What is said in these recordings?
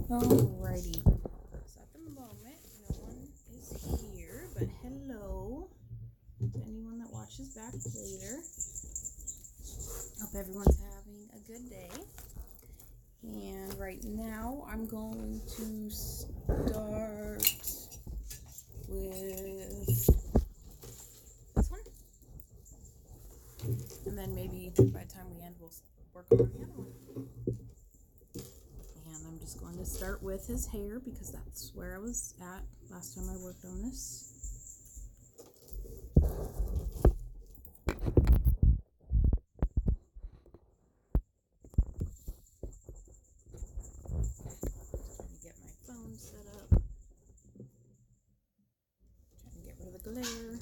Alrighty, so at the moment no one is here, but hello to anyone that watches back later. Hope everyone's having a good day. And right now I'm going to start with this one, and then maybe by the time we end we'll work on the other one. And I'm just going to start with his hair because that's where I was at last time I worked on this. Trying to get my phone set up. Trying to get rid of the glare.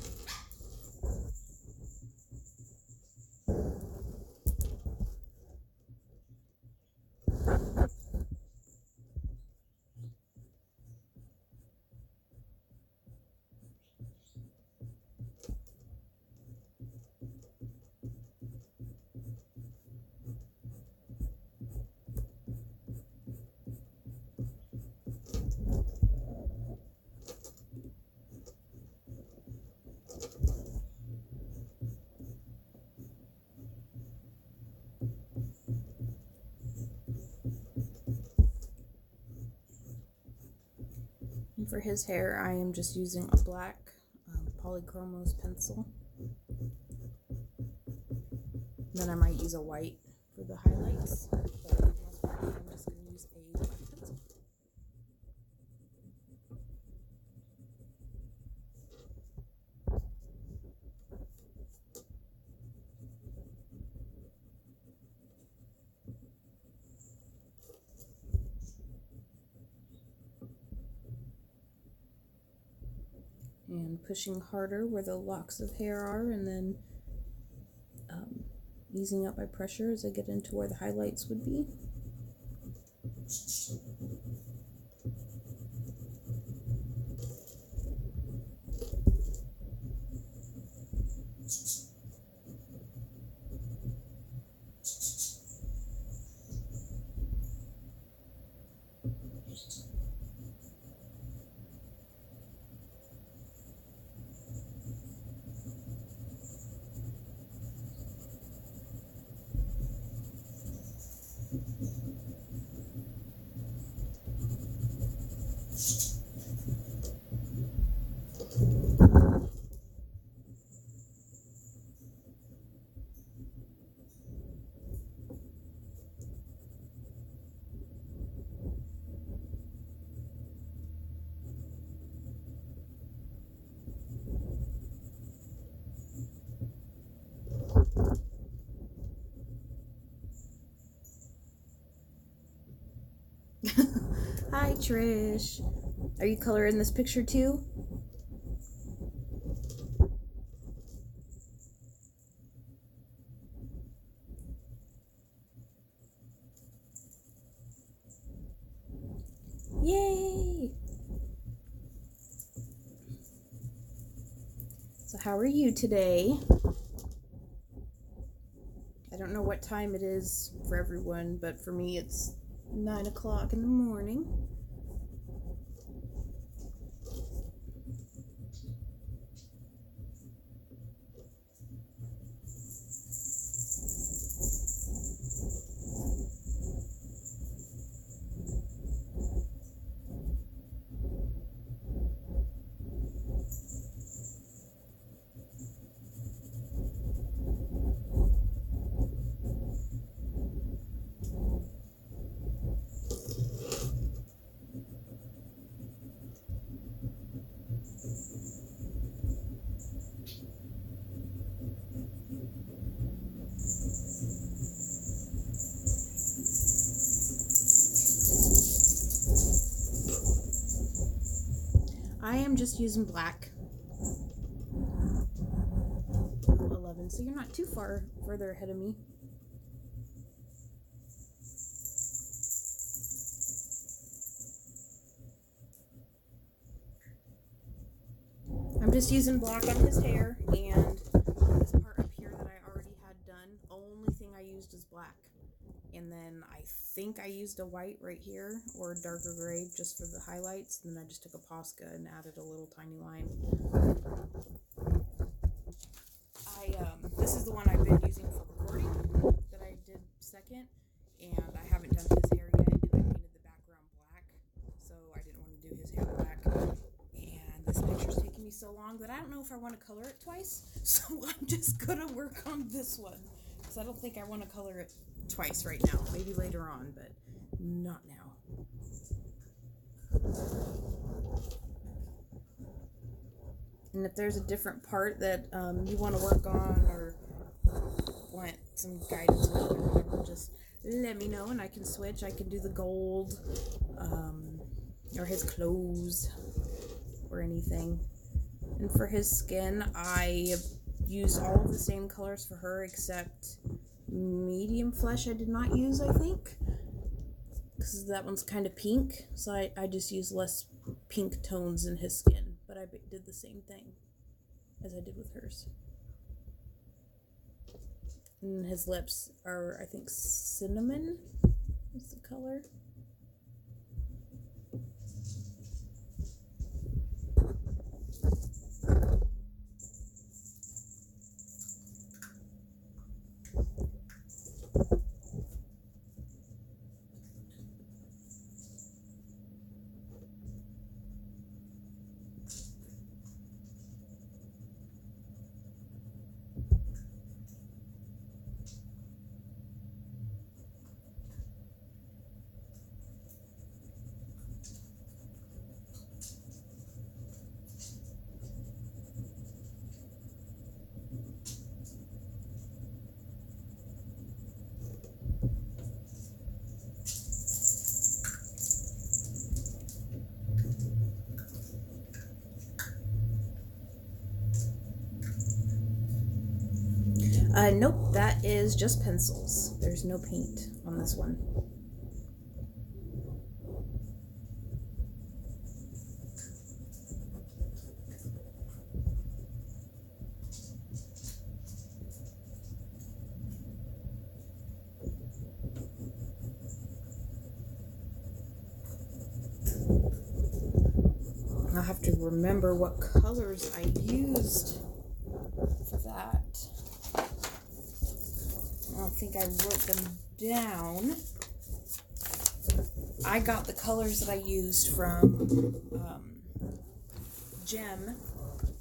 And for his hair, I am just using a black Polychromos pencil. Then I might use a white for the highlights, but for the most part, I'm just going to use a black pencil. And pushing harder where the locks of hair are, and then easing up my pressure as I get into where the highlights would be. Hi Trish, are you coloring this picture too? Yay! So how are you today? I don't know what time it is for everyone, but for me it's 9 o'clock in the morning. I am just using black. 11, so you're not too further ahead of me. I'm just using black on his hair, and this part up here that I already had done, only thing I used is black. And then I think I used a white right here, or a darker gray, just for the highlights. And then I just took a Posca and added a little tiny line. This is the one I've been using for recording that I did second, and I haven't done his hair yet, and I painted the background black, so I didn't want to do his hair black. And this picture's taking me so long that I don't know if I want to color it twice, so I'm just gonna work on this one, because I don't think I want to color it twice right now. Maybe later on, but not now. And if there's a different part that you want to work on or want some guidance with or whatever, just let me know and I can switch. I can do the gold or his clothes or anything. And for his skin, I used all of the same colors for her except medium flesh I did not use, I think, because that one's kind of pink, so I just used less pink tones in his skin. But I did the same thing as I did with hers. And his lips are, I think, cinnamon is the color. Nope, that is just pencils. There's no paint on this one. I'll have to remember what colors I used for that. I don't think I wrote them down. I got the colors that I used from Gem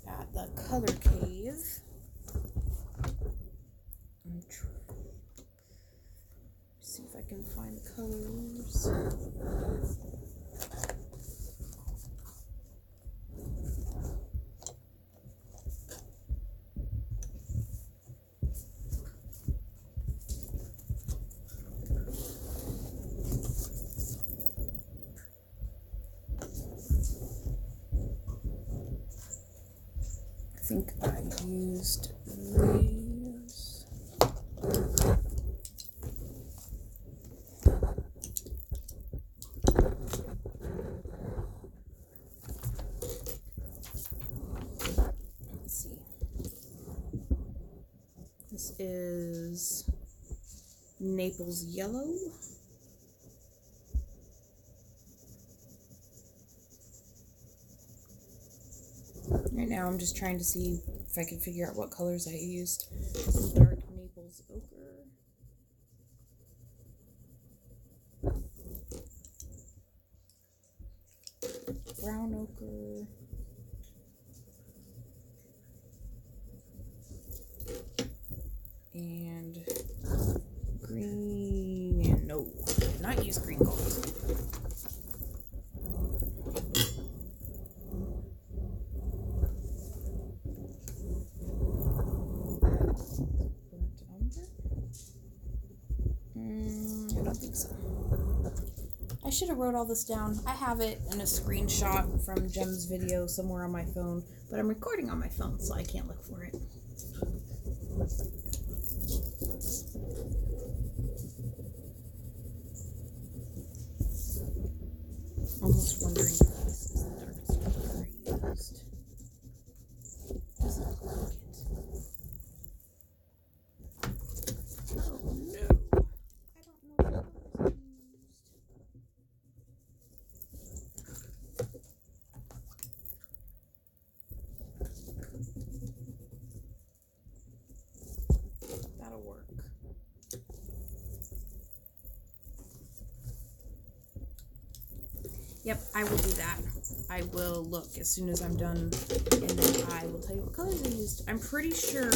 at the Color Cave. See if I can find the colors. I think I used these. Let's see. This is Naples Yellow. Right now I'm just trying to see if I can figure out what colors I used. Some dark Naples ochre. Brown ochre. And green. No, I did not use green gold. should have wrote all this down. I have it in a screenshot from Jem's video somewhere on my phone, but I'm recording on my phone, so I can't look for it. Almost wondering if this is the darkest color I used. Doesn't look like it. Oh no. I don't know what colors I used. That'll work. Yep, I will do that. I will look as soon as I'm done, and then I will tell you what colors I used. I'm pretty sure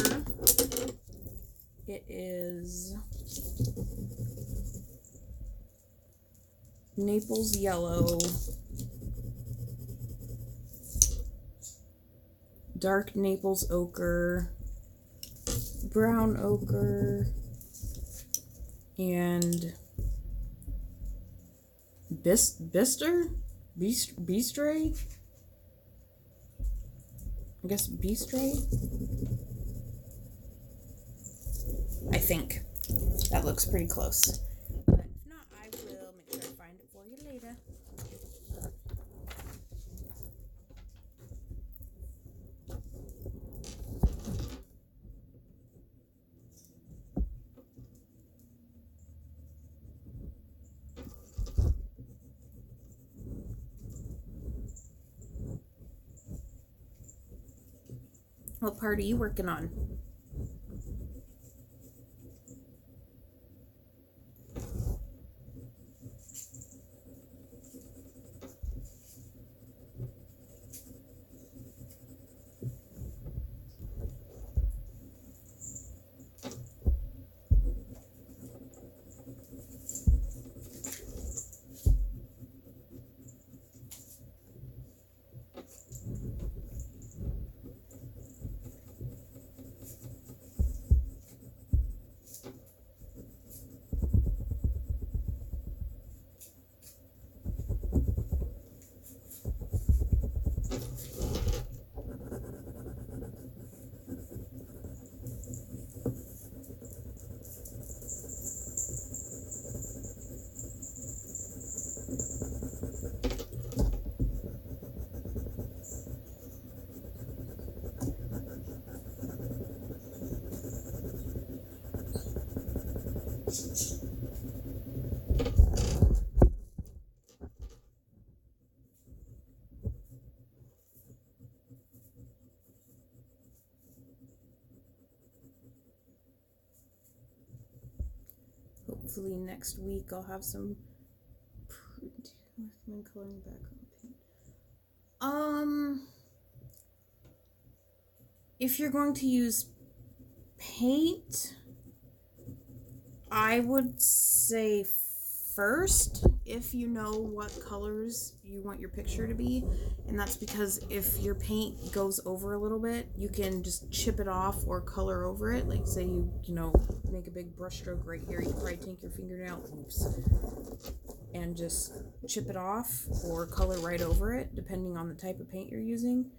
it is Naples yellow, dark Naples ochre, brown ochre, and Bistre? I guess Bistre? I think. That looks pretty close. But if not, I will make sure I find it for you later. What part are you working on? Hopefully next week I'll have some coloring background paint. If you're going to use paint, I would say first, if you know what colors you want your picture to be, and that's because if your paint goes over a little bit, you can just chip it off or color over it. Like say you make a big brush stroke right here, you can probably take your fingernail, and just chip it off or color right over it, depending on the type of paint you're using.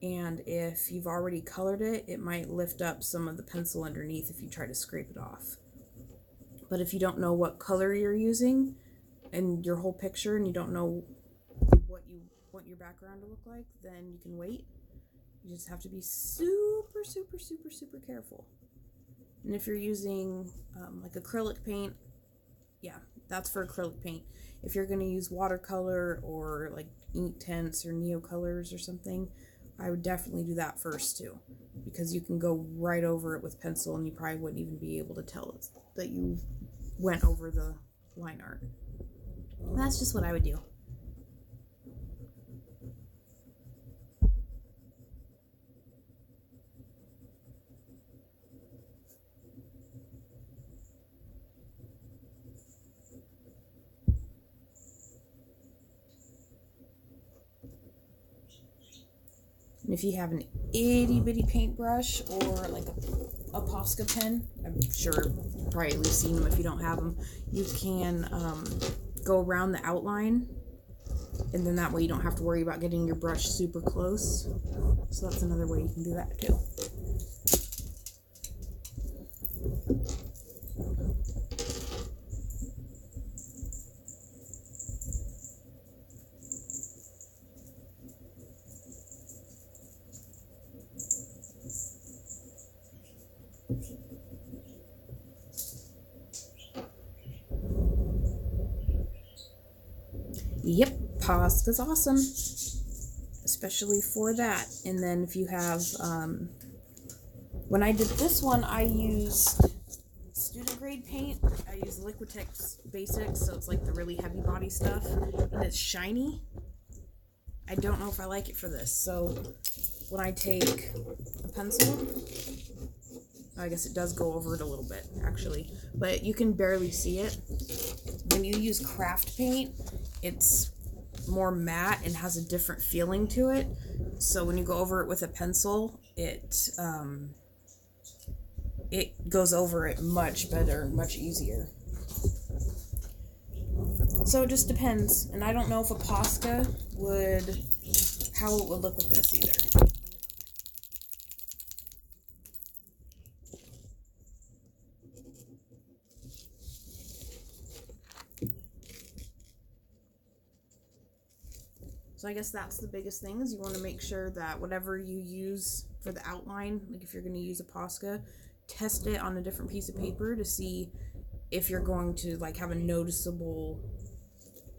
And if you've already colored it, it might lift up some of the pencil underneath if you try to scrape it off. But if you don't know what color you're using in your whole picture and you don't know what you want your background to look like, then you can wait. You just have to be super, super, super, super careful. And if you're using like acrylic paint, yeah, that's for acrylic paint. If you're going to use watercolor or like ink tints or neocolors or something, I would definitely do that first too, because you can go right over it with pencil and you probably wouldn't even be able to tell that you went over the line art. And that's just what I would do. And if you have an itty bitty paintbrush or like a Posca pen, I'm sure you've probably at least seen them if you don't have them, you can go around the outline, and then that way you don't have to worry about getting your brush super close. So that's another way you can do that too. Yep, Posca's awesome, especially for that. And then if you have, when I did this one, I used student grade paint. I used Liquitex Basics, so it's like the really heavy body stuff, and it's shiny. I don't know if I like it for this, so when I take a pencil, I guess it does go over it a little bit, actually, but you can barely see it. When you use craft paint, it's more matte and has a different feeling to it. So when you go over it with a pencil, it goes over it much better, much easier. So it just depends. And I don't know if a Posca how it would look with this either. So I guess that's the biggest thing, is you want to make sure that whatever you use for the outline, like if you're going to use a Posca, test it on a different piece of paper to see if you're going to like have a noticeable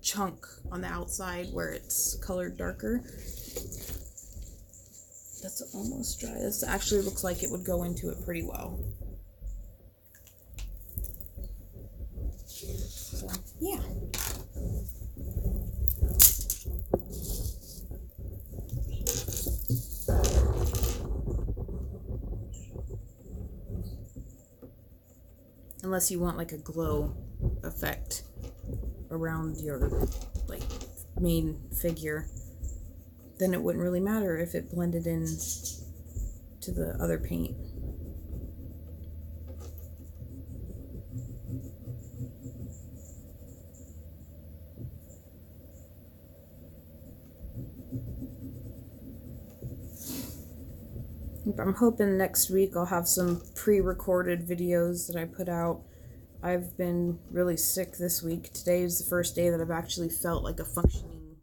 chunk on the outside where it's colored darker. That's almost dry. This actually looks like it would go into it pretty well. So, yeah. Unless you want like a glow effect around your like main figure, then it wouldn't really matter if it blended in to the other paint. I'm hoping next week I'll have some pre-recorded videos that I put out. I've been really sick this week. Today is the first day that I've actually felt like a functioning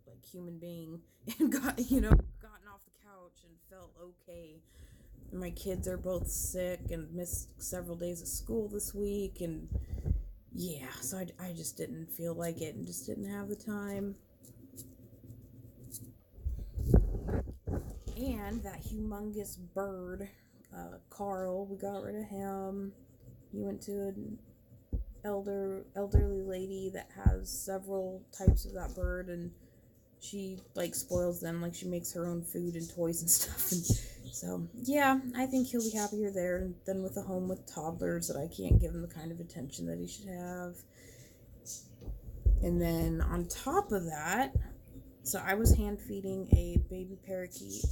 like human being and gotten off the couch and felt okay. And my kids are both sick and missed several days of school this week, and yeah, so I just didn't feel like it and just didn't have the time. And that humongous bird, Carl, we got rid of him. He went to an elderly lady that has several types of that bird, and she like spoils them, like she makes her own food and toys and stuff. And so yeah, I think he'll be happier there than with a home with toddlers that I can't give him the kind of attention that he should have. And then on top of that, so I was hand feeding a baby parakeet.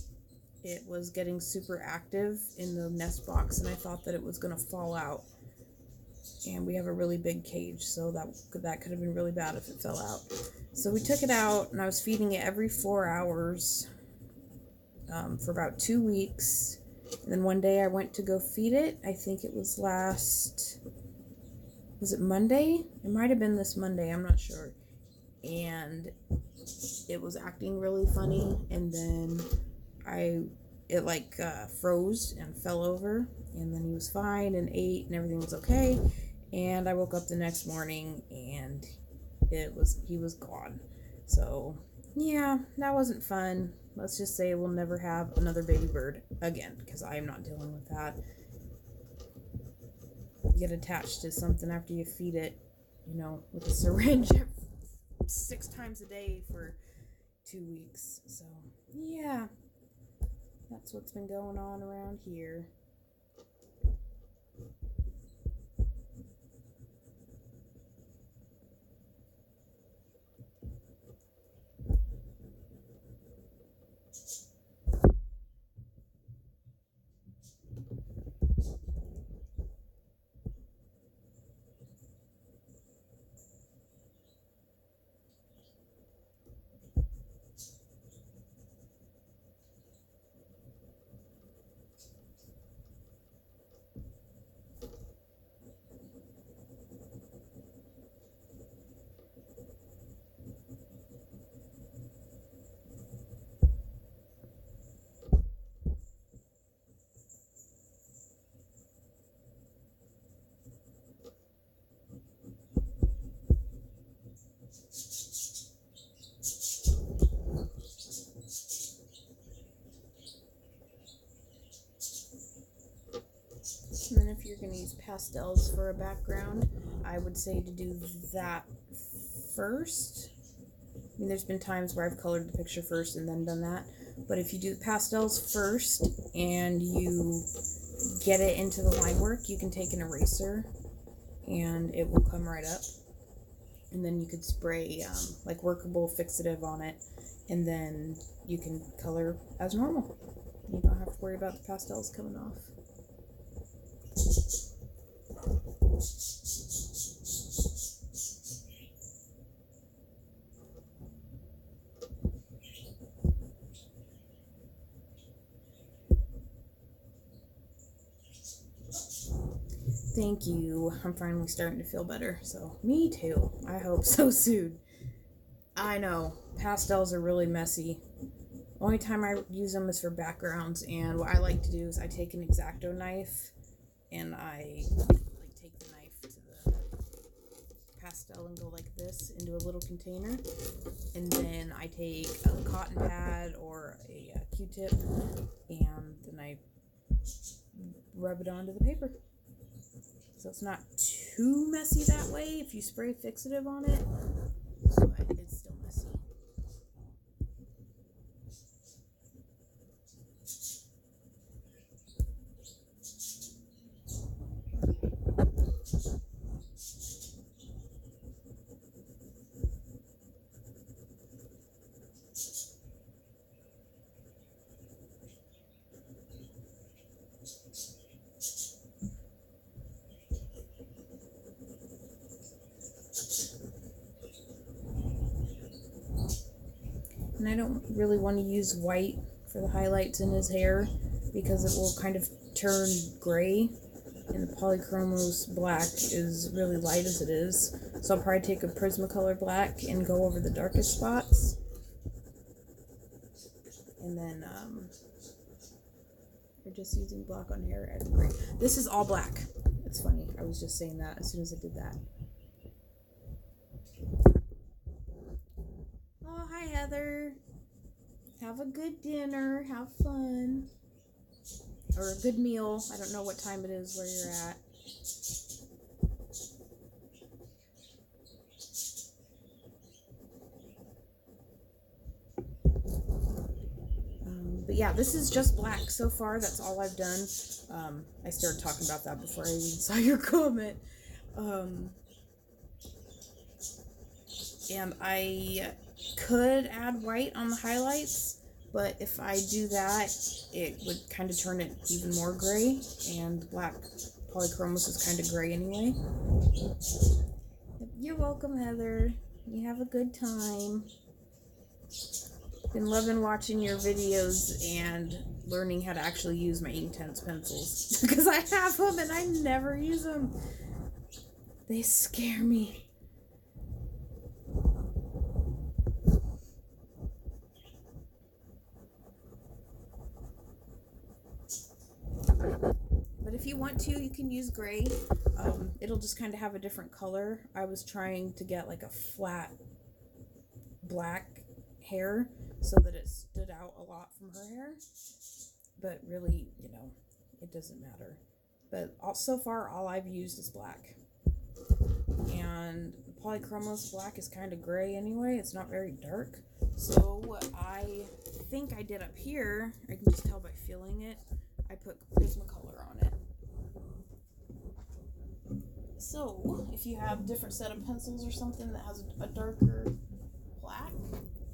It was getting super active in the nest box, and I thought that it was going to fall out. And we have a really big cage, so that could have been really bad if it fell out. So we took it out, and I was feeding it every 4 hours for about 2 weeks. And then one day I went to go feed it. I think it was was it Monday? It might have been this Monday, I'm not sure. And it was acting really funny, and then it froze and fell over, and then he was fine and ate and everything was okay. And I woke up the next morning and he was gone. So yeah, that wasn't fun. Let's just say we'll never have another baby bird again, because I am not dealing with that. You get attached to something after you feed it, with a syringe 6 times a day for 2 weeks. So yeah, that's what's been going on around here. use pastels for a background, I would say to do that first. I mean, there's been times where I've colored the picture first and then done that. But if you do pastels first and you get it into the line work, you can take an eraser and it will come right up. And then you could spray like workable fixative on it, and then you can color as normal. You don't have to worry about the pastels coming off. Thank you. I'm finally starting to feel better. So, me too. I hope so soon. I know. Pastels are really messy. Only time I use them is for backgrounds. And what I like to do is I take an X-Acto knife and I like take the knife to the pastel and go like this into a little container. And then I take a cotton pad or a Q-tip and then I rub it onto the paper. So it's not too messy that way if you spray fixative on it, but it's still messy. And I don't really want to use white for the highlights in his hair because it will kind of turn gray, and the Polychromos black is really light as it is. So I'll probably take a Prismacolor black and go over the darkest spots. And then we're just using black on hair and gray. This is all black. It's funny. I was just saying that as soon as I did that. Oh, hi, Heather. Have a good dinner. Have fun. Or a good meal. I don't know what time it is where you're at. But yeah, this is just black so far. That's all I've done. I started talking about that before I even saw your comment. And I could add white on the highlights, but if I do that, it would kind of turn it even more gray, and black Polychromos is kind of gray anyway. You're welcome, Heather. You have a good time. Been loving watching your videos and learning how to actually use my Inktense pencils because I have them and I never use them. They scare me. But if you want to, you can use gray. It'll just kind of have a different color. I was trying to get like a flat black hair so that it stood out a lot from her hair. But really, you know, it doesn't matter. But so far, all I've used is black. And Polychromos black is kind of gray anyway. It's not very dark. So what I think I did up here, I can just tell by feeling it, I put Prismacolor on it. So if you have a different set of pencils or something that has a darker black,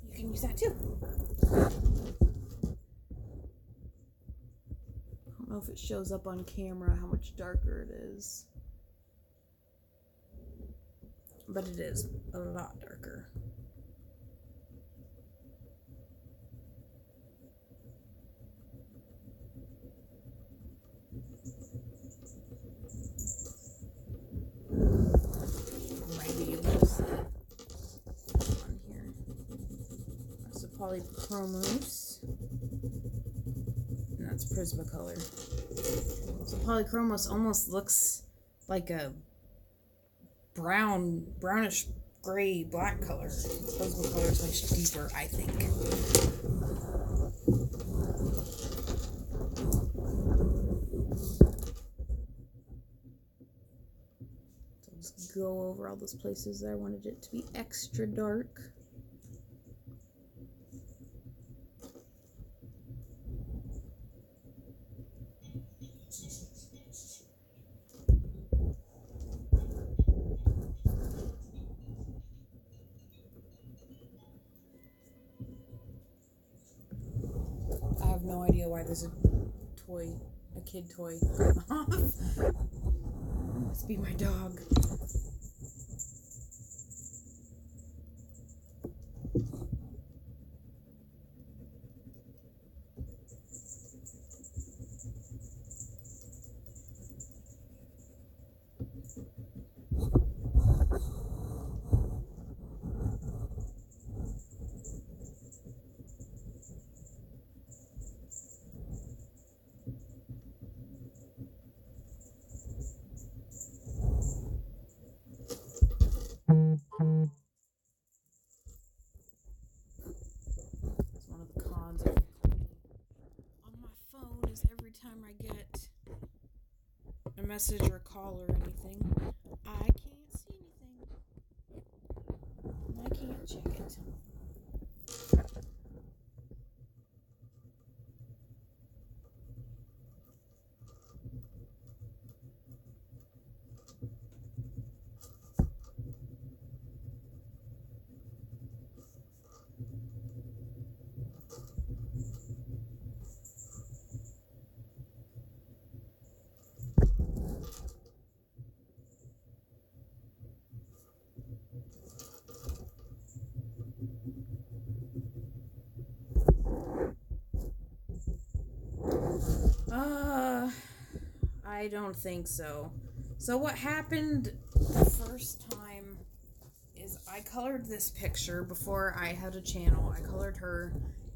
you can use that too. I don't know if it shows up on camera how much darker it is, but it is a lot darker. On here. That's the Polychromos. And that's Prismacolor. So Polychromos almost looks like a brownish gray black color. Prismacolor is much deeper, I think. go over all those places that I wanted it to be extra dark. I have no idea why there's a kid toy going off. Must be my dog. It's one of the cons of on my phone is every time I get a message or a call or anything, I can't see anything. I can't check it. I don't think so. So what happened the first time is I colored this picture before I had a channel. I colored her,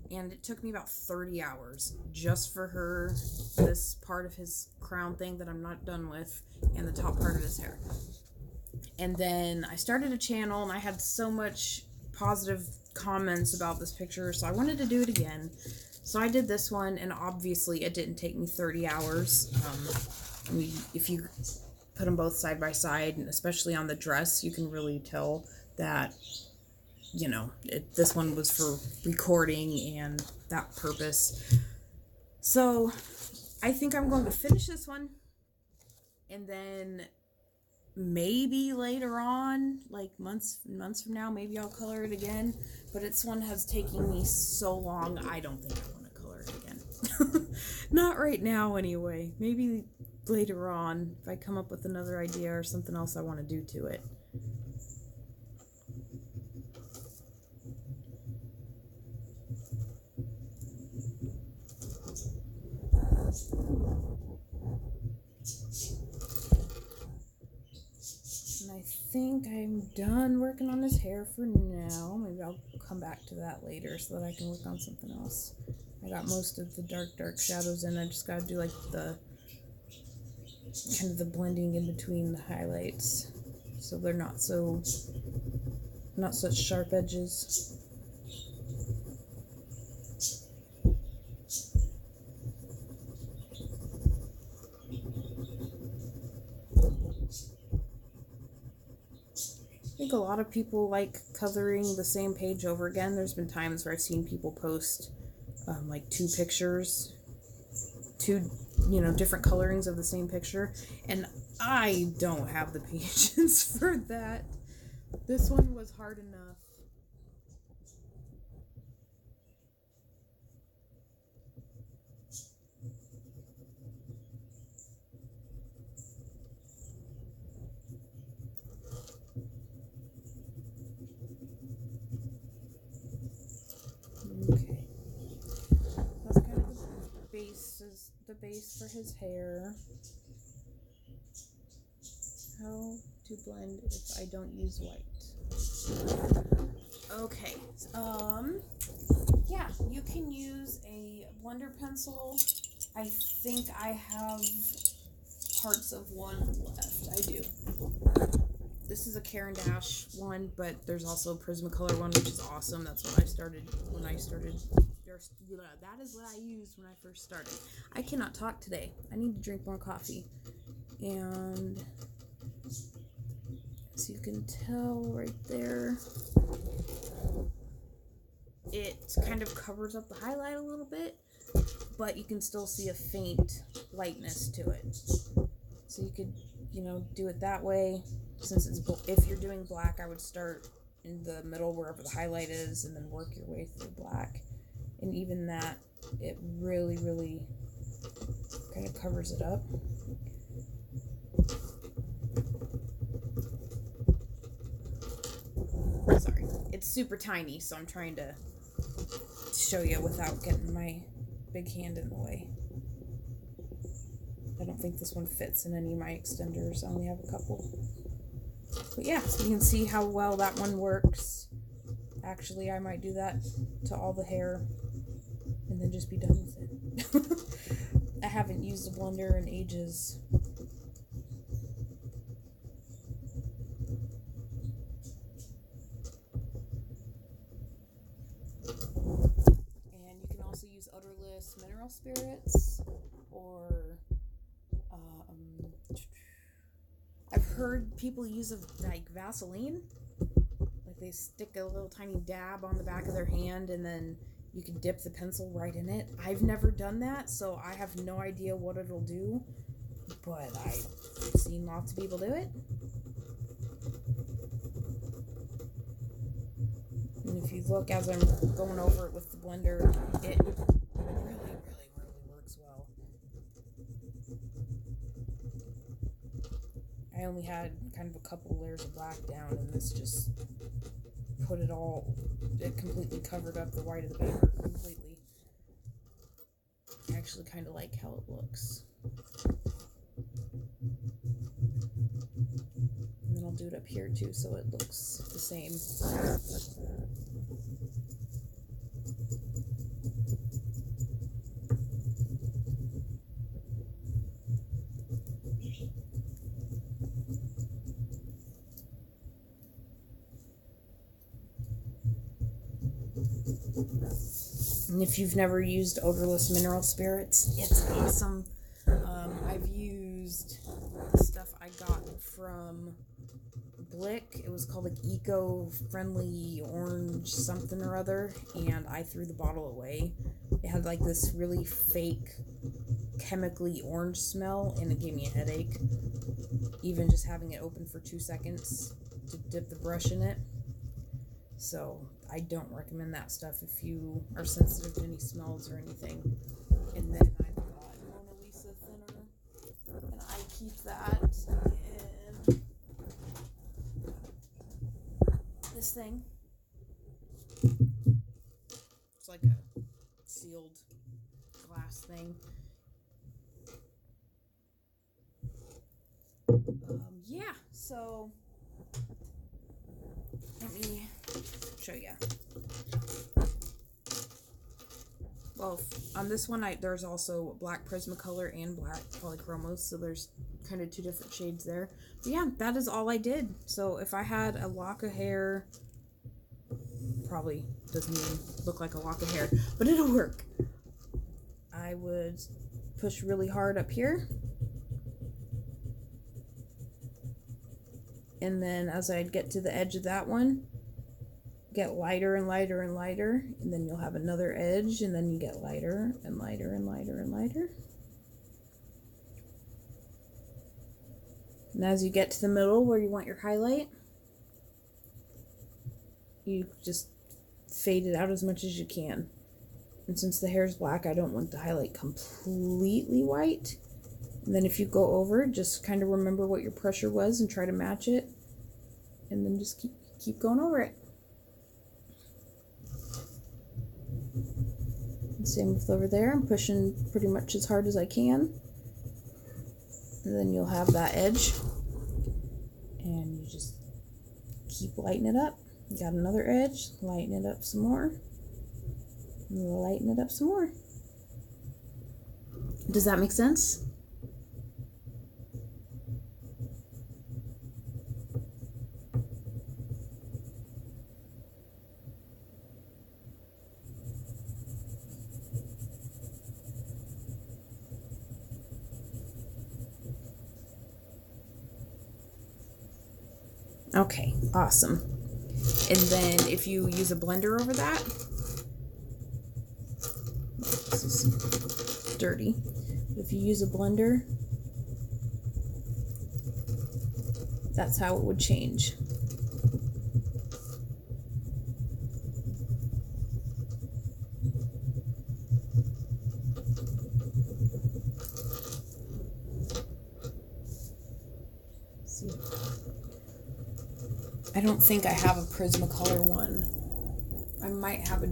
and it took me about 30 hours just for her, this part of his crown thing that I'm not done with, and the top part of his hair. And then I started a channel, and I had so much positive comments about this picture, so I wanted to do it again. So I did this one, and obviously it didn't take me 30 hours. If you put them both side by side, and especially on the dress, you can really tell that, you know, this one was for recording and that purpose. So I think I'm going to finish this one, and then maybe later on, like months from now, maybe I'll color it again. But this one has taken me so long, I don't think I want to color it again. Not right now anyway. Maybe later on, if I come up with another idea or something else I want to do to it. And I think I'm done working on his hair for now. Maybe I'll come back to that later so that I can work on something else. I got most of the dark shadows in. I just gotta do like the kind of the blending in between the highlights, so they're not such sharp edges. I think a lot of people like coloring the same page over again. There's been times where I've seen people post like two pictures, different colorings of the same picture, and I don't have the patience for that. This one was hard enough. Okay. That's kind of the base for his hair. How to blend if I don't use white. Okay. Yeah, you can use a blender pencil. I think I have parts of one left. I do. This is a Caran d'Ache one, but there's also a Prismacolor one, which is awesome. That's what I started when I started. That is what I used when I first started. I cannot talk today. I need to drink more coffee. And So you can tell right there, it kind of covers up the highlight a little bit, but you can still see a faint lightness to it. So you could, you know, do it that way. Since it's, if you're doing black, I would start in the middle wherever the highlight is and then work your way through black. And even that, it really, really kind of covers it up. Sorry, it's super tiny, so I'm trying to show you without getting my big hand in the way. I don't think this one fits in any of my extenders. I only have a couple. But yeah, so you can see how well that one works. Actually, I might do that to all the hair and then just be done with it. I haven't used a blender in ages. And you can also use odorless mineral spirits, or I've heard people use like Vaseline. Like they stick a little tiny dab on the back of their hand and then you can dip the pencil right in it. I've never done that, so I have no idea what it'll do, but I've seen lots of people do it. And if you look as I'm going over it with the blender, it really works well. I only had kind of a couple layers of black down, and this just put it all, it completely covered up the white of the paper completely. I actually kind of like how it looks. And then I'll do it up here too, so it looks the same. And if you've never used odorless mineral spirits, it's awesome. I've used stuff I got from Blick. It was called like eco-friendly orange something or other, and I threw the bottle away. It had like this really fake chemically orange smell, and it gave me a headache. Even just having it open for 2 seconds to dip the brush in it. So I don't recommend that stuff if you are sensitive to any smells or anything. And then I've got Mona Lisa thinner, and I keep that in this thing. It's like a sealed glass thing. Yeah, so let me show you. Well, on this one, there's also black Prismacolor and black Polychromos, so there's kind of 2 different shades there. But yeah, that is all I did. So if I had a lock of hair, probably doesn't even look like a lock of hair, but it'll work. I would push really hard up here. And then as I'd get to the edge of that one, get lighter and lighter and lighter, and then you'll have another edge, and then you get lighter and lighter and lighter and lighter. And as you get to the middle where you want your highlight, you just fade it out as much as you can. And since the hair is black, I don't want the highlight completely white. And then if you go over, just kind of remember what your pressure was and try to match it. And then just keep going over it. And same with over there. I'm pushing pretty much as hard as I can. And then you'll have that edge. And you just keep lighting it up. You got another edge, lighten it up some more. And lighten it up some more. Does that make sense? Okay, awesome. And then if you use a blender over that, this is dirty. If you use a blender, that's how it would change. See. I don't think I have a Prismacolor one. I might have a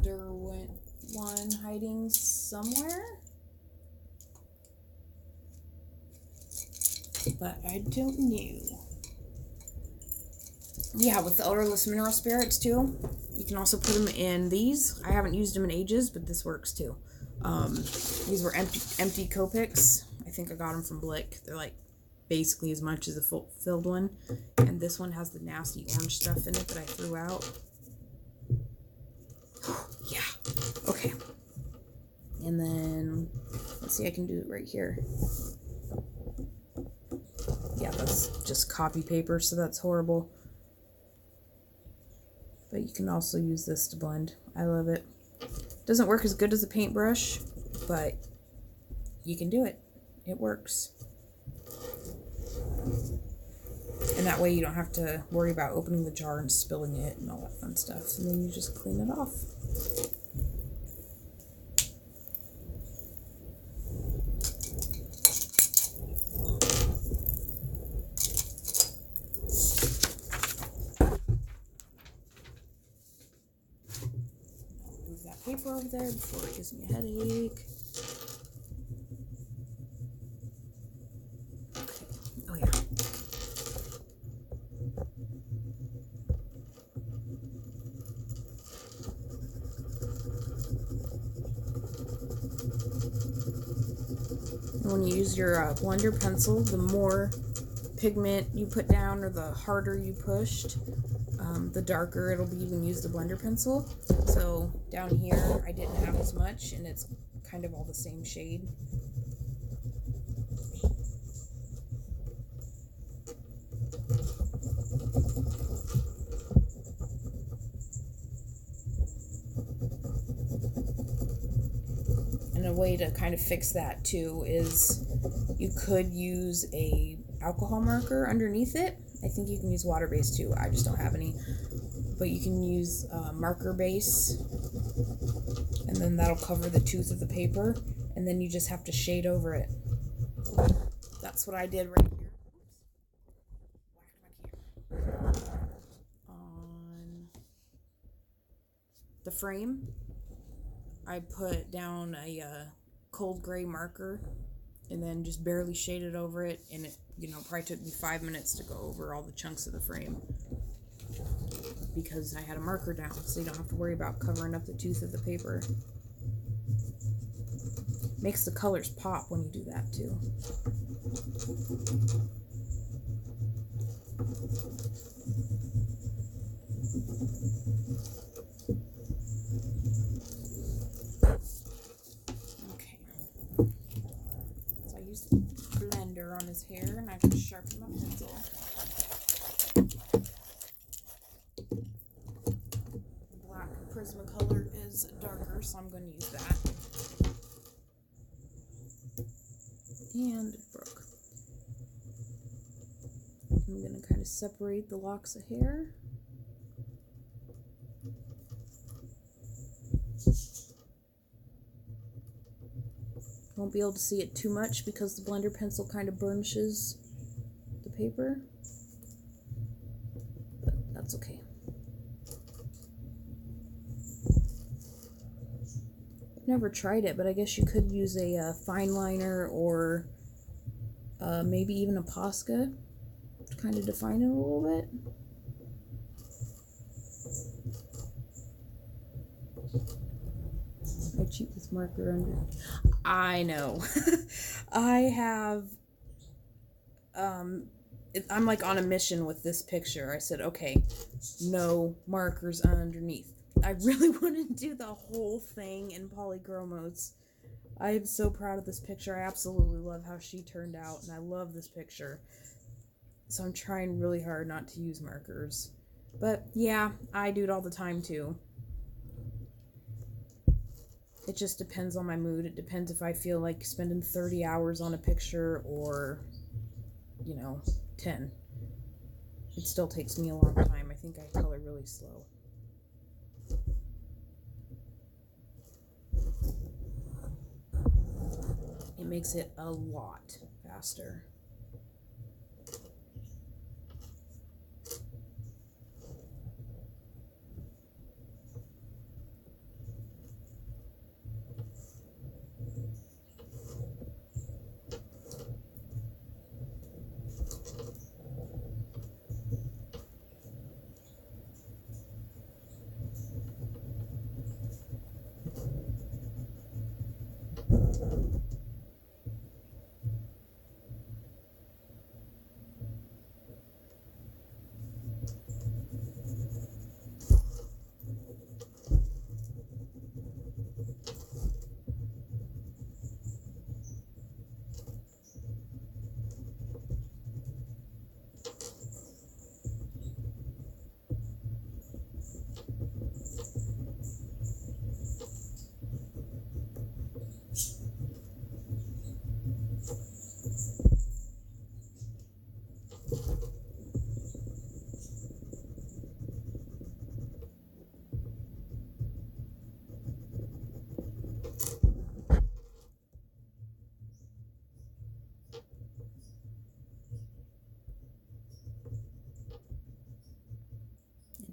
Derwent one hiding somewhere, but I don't know. Yeah, with the odorless mineral spirits too, you can also put them in these. I haven't used them in ages, but this works too. These were empty Copics. I think I got them from Blick. They're like basically as much as a filled one, and this one has the nasty orange stuff in it that I threw out. Yeah, okay. And then let's see, I can do it right here. Yeah, that's just copy paper, so that's horrible. But you can also use this to blend. I love it. Doesn't work as good as a paintbrush, but you can do it. It works. And that way you don't have to worry about opening the jar and spilling it and all that fun stuff. And then you just clean it off. Move that paper over there before it gives me a headache. Okay. Oh yeah. When you use your blender pencil, the more pigment you put down or the harder you pushed, the darker it'll be when you use the blender pencil. So down here I didn't have as much, and it's kind of all the same shade. And a way to kind of fix that too is you could use a alcohol marker underneath it. I think you can use water base too. I just don't have any. But you can use marker base, and then that'll cover the tooth of the paper, and then you just have to shade over it. That's what I did right here. Oops. On the frame, I put down a cold gray marker and then just barely shaded over it, and it, probably took me 5 minutes to go over all the chunks of the frame because I had a marker down, so you don't have to worry about covering up the tooth of the paper. Makes the colors pop when you do that too. Okay. So I used the blender on his hair, and I can sharpen my pencil. Black Prismacolor is darker, so I'm going to use that. And it broke. I'm going to kind of separate the locks of hair. Won't be able to see it too much because the blender pencil kind of burnishes the paper, but that's okay. I've never tried it, but I guess you could use a fine liner or maybe even a Posca to kind of define it a little bit. I cheat this marker under. I know. I have, I'm like on a mission with this picture. I said, okay, no markers underneath. I really want to do the whole thing in Polychromos. I am so proud of this picture. I absolutely love how she turned out, and I love this picture. So I'm trying really hard not to use markers. But yeah, I do it all the time too. It just depends on my mood. It depends if I feel like spending 30 hours on a picture or, 10. It still takes me a long time. I think I color really slow. It makes it a lot faster.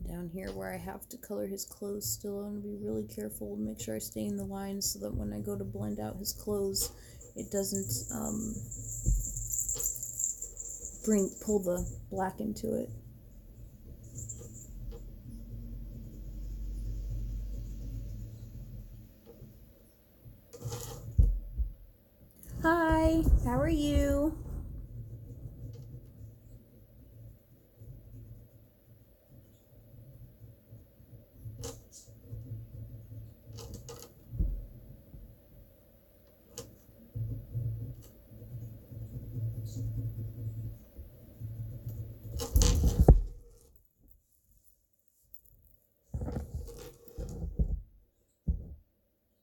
Down here where I have to color his clothes still, I'm going to be really careful and make sure I stay in the lines so that when I go to blend out his clothes, it doesn't pull the black into it. Hi, how are you?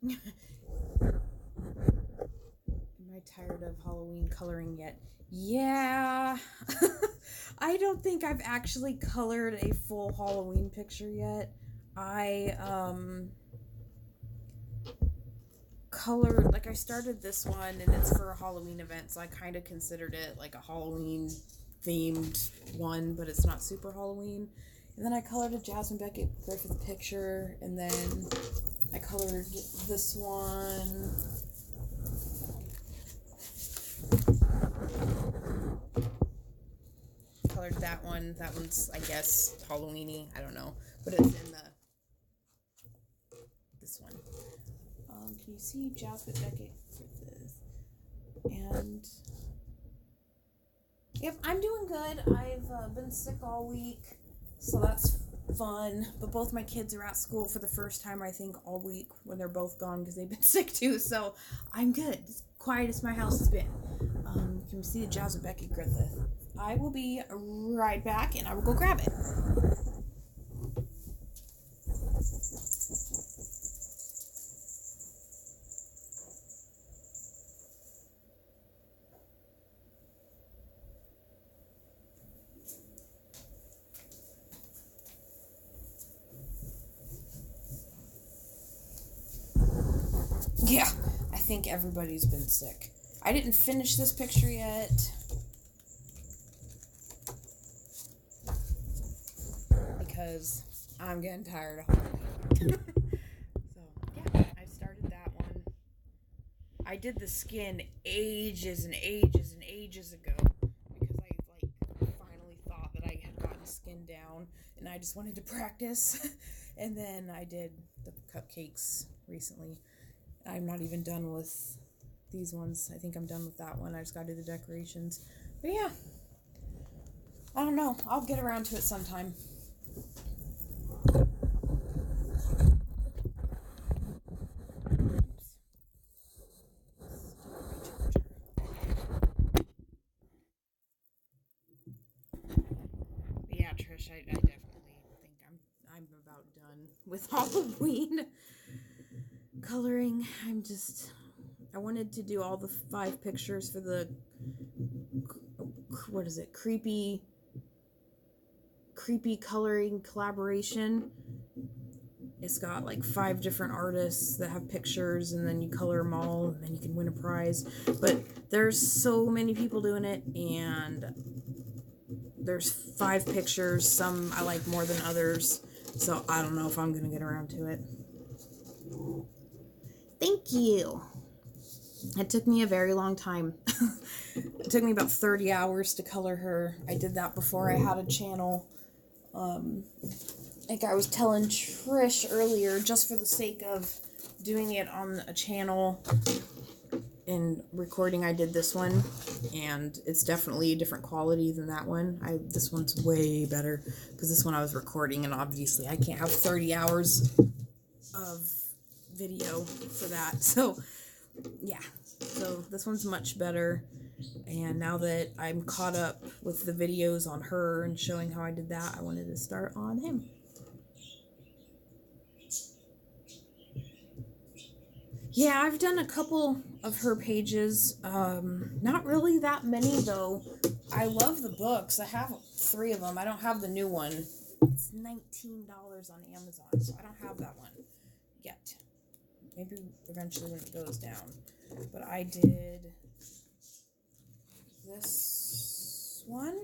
Am I tired of Halloween coloring yet? Yeah. I don't think I've actually colored a full Halloween picture yet. I colored, like, I started this one and it's for a Halloween event, so I kind of considered it like a Halloween themed one, but it's not super Halloween. And then I colored a Jasmine Beckett Griffith picture, and then I colored this one. Colored that one. That one's, I guess, Halloween-y. I don't know. But it's in this one. Can you see Jasmine Beckett Griffith? And yep, I'm doing good. I've been sick all week, so that's fun. But both my kids are at school for the first time, I think, all week when they're both gone because they've been sick too. So I'm good. It's quiet as my house has been. Can you see the Jasmine Beckett Griffith? I will be right back, and I will go grab it. Yeah, I think everybody's been sick. I didn't finish this picture yet. Because I'm getting tired of Halloween. So, yeah, I started that one. I did the skin ages and ages and ages ago because I finally thought that I had gotten skin down and I just wanted to practice. And then I did the cupcakes recently. I'm not even done with these ones. I think I'm done with that one. I just gotta do the decorations. But yeah, I don't know. I'll get around to it sometime. I definitely think I'm about done with Halloween coloring. I wanted to do all the 5 pictures for the, what is it, creepy coloring collaboration. It's got like 5 different artists that have pictures, and then you color them all, and then you can win a prize. But there's so many people doing it, and there's 5 pictures. Some I like more than others, so I don't know if I'm gonna get around to it. Thank you. It took me a very long time. It took me about 30 hours to color her. I did that before I had a channel. Like I was telling Trish earlier, just for the sake of doing it on a channel and recording, I did this one, and it's definitely a different quality than that one. This one's way better, because this one I was recording, and obviously I can't have 30 hours of video for that. So yeah, so this one's much better. And now that I'm caught up with the videos on her and showing how I did that, I wanted to start on him. Yeah, I've done a couple of her pages. Not really that many, though. I love the books. I have 3 of them. I don't have the new one. It's $19 on Amazon, so I don't have that one yet. Maybe eventually when it goes down. But I did this one.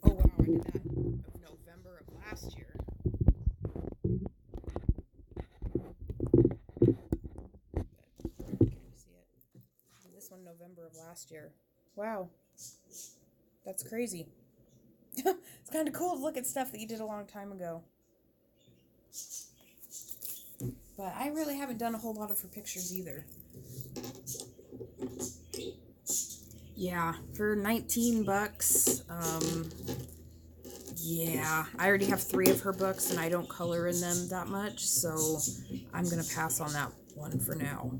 Oh wow, I did that in November of last year. Can you see it? I did this one November of last year. Wow. That's crazy. It's kind of cool to look at stuff that you did a long time ago. But I really haven't done a whole lot of her pictures either. Yeah, for $19, yeah, I already have 3 of her books, and I don't color in them that much, so I'm gonna pass on that one for now.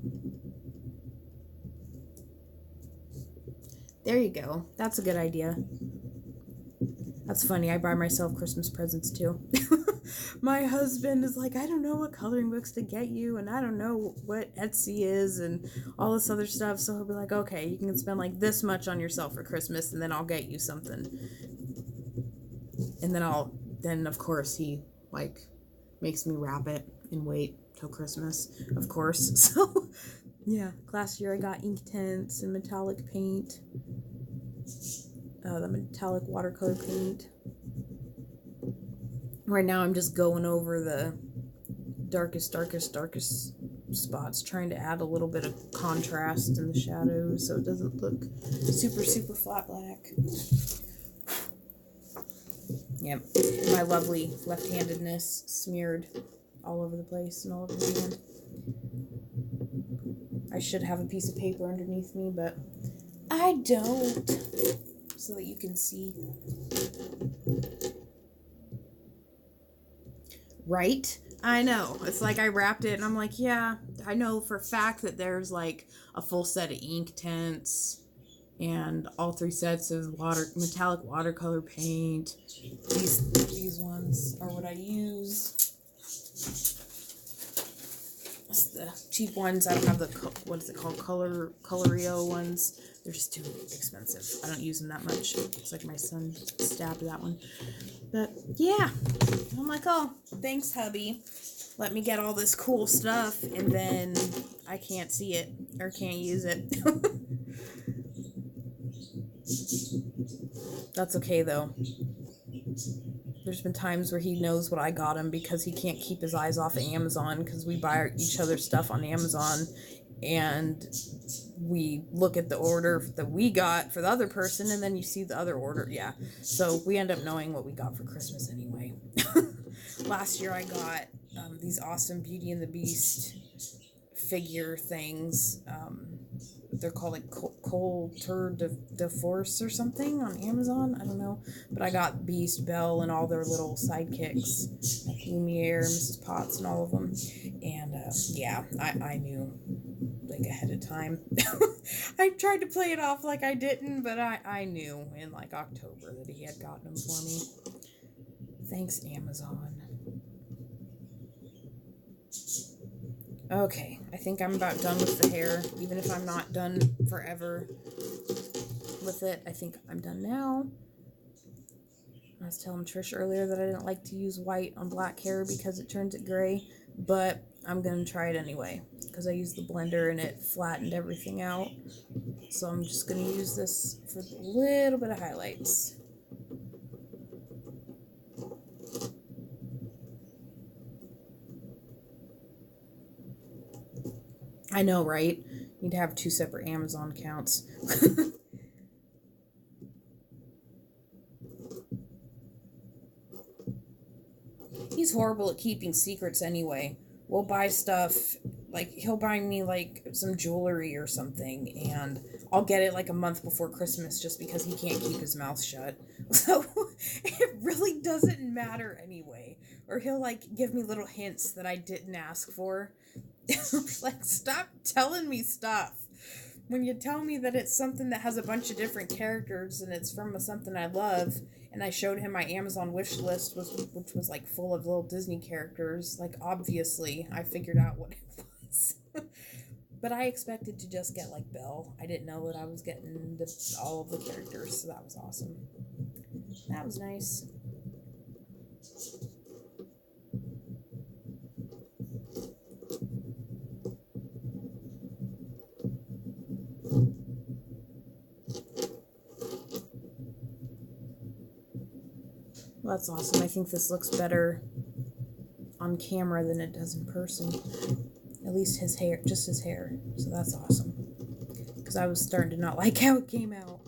There you go. That's a good idea. That's funny. I buy myself Christmas presents too. My husband is like, I don't know what coloring books to get you, and I don't know what Etsy is, and all this other stuff. So he'll be like, okay, you can spend like this much on yourself for Christmas, and then I'll get you something. And then of course he like makes me wrap it and wait till Christmas, of course. So yeah, last year I got ink tints and metallic paint. The metallic watercolor paint. Right now I'm just going over the darkest spots, trying to add a little bit of contrast in the shadows so it doesn't look super flat black. Yep, my lovely left-handedness smeared all over the place and all over the hand. I should have a piece of paper underneath me, but I don't, so that you can see. Right? I know. It's like I wrapped it and I'm like, yeah, I know for a fact that there's like a full set of ink tints and all 3 sets of metallic watercolor paint. These ones are what I use. That's the cheap ones. I don't have the, what is it called, Colorio ones. They're just too expensive. I don't use them that much. It's like my son stabbed that one. But yeah, I'm like, oh, thanks, hubby. Let me get all this cool stuff, and then I can't see it or can't use it. That's okay, though. There's been times where he knows what I got him because he can't keep his eyes off of Amazon, because we buy each other's stuff on Amazon, and we look at the order that we got for the other person, and then you see the other order. Yeah, so we end up knowing what we got for Christmas anyway. Last year I got these awesome Beauty and the Beast figure things. They're called like Tour de Force or something on Amazon. I don't know. But I got Beast, Belle, and all their little sidekicks, like Lumiere, Mrs. Potts, and all of them. And yeah, I knew like ahead of time. I tried to play it off like I didn't, but I knew in like October that he had gotten them for me. Thanks, Amazon. Okay, I think I'm about done with the hair. Even if I'm not done forever with it, I think I'm done now. I was telling Trish earlier that I didn't like to use white on black hair because it turns it gray, but I'm going to try it anyway because I used the blender and it flattened everything out. So I'm just going to use this for a little bit of highlights. I know, right? Need to have 2 separate Amazon accounts. He's horrible at keeping secrets anyway. We'll buy stuff, like, he'll buy me, like, some jewelry or something, and I'll get it, like, a month before Christmas just because he can't keep his mouth shut. So, it really doesn't matter anyway. Or he'll, like, give me little hints that I didn't ask for. Like, stop telling me stuff. When you tell me that it's something that has a bunch of different characters and it's from something I love, and I showed him my Amazon wish list, which was like full of little Disney characters, like obviously I figured out what it was. But I expected to just get like Belle. I didn't know that I was getting all of the characters, so that was awesome. That was nice. Well, that's awesome. I think this looks better on camera than it does in person. At least his hair, just his hair. So that's awesome. Because I was starting to not like how it came out.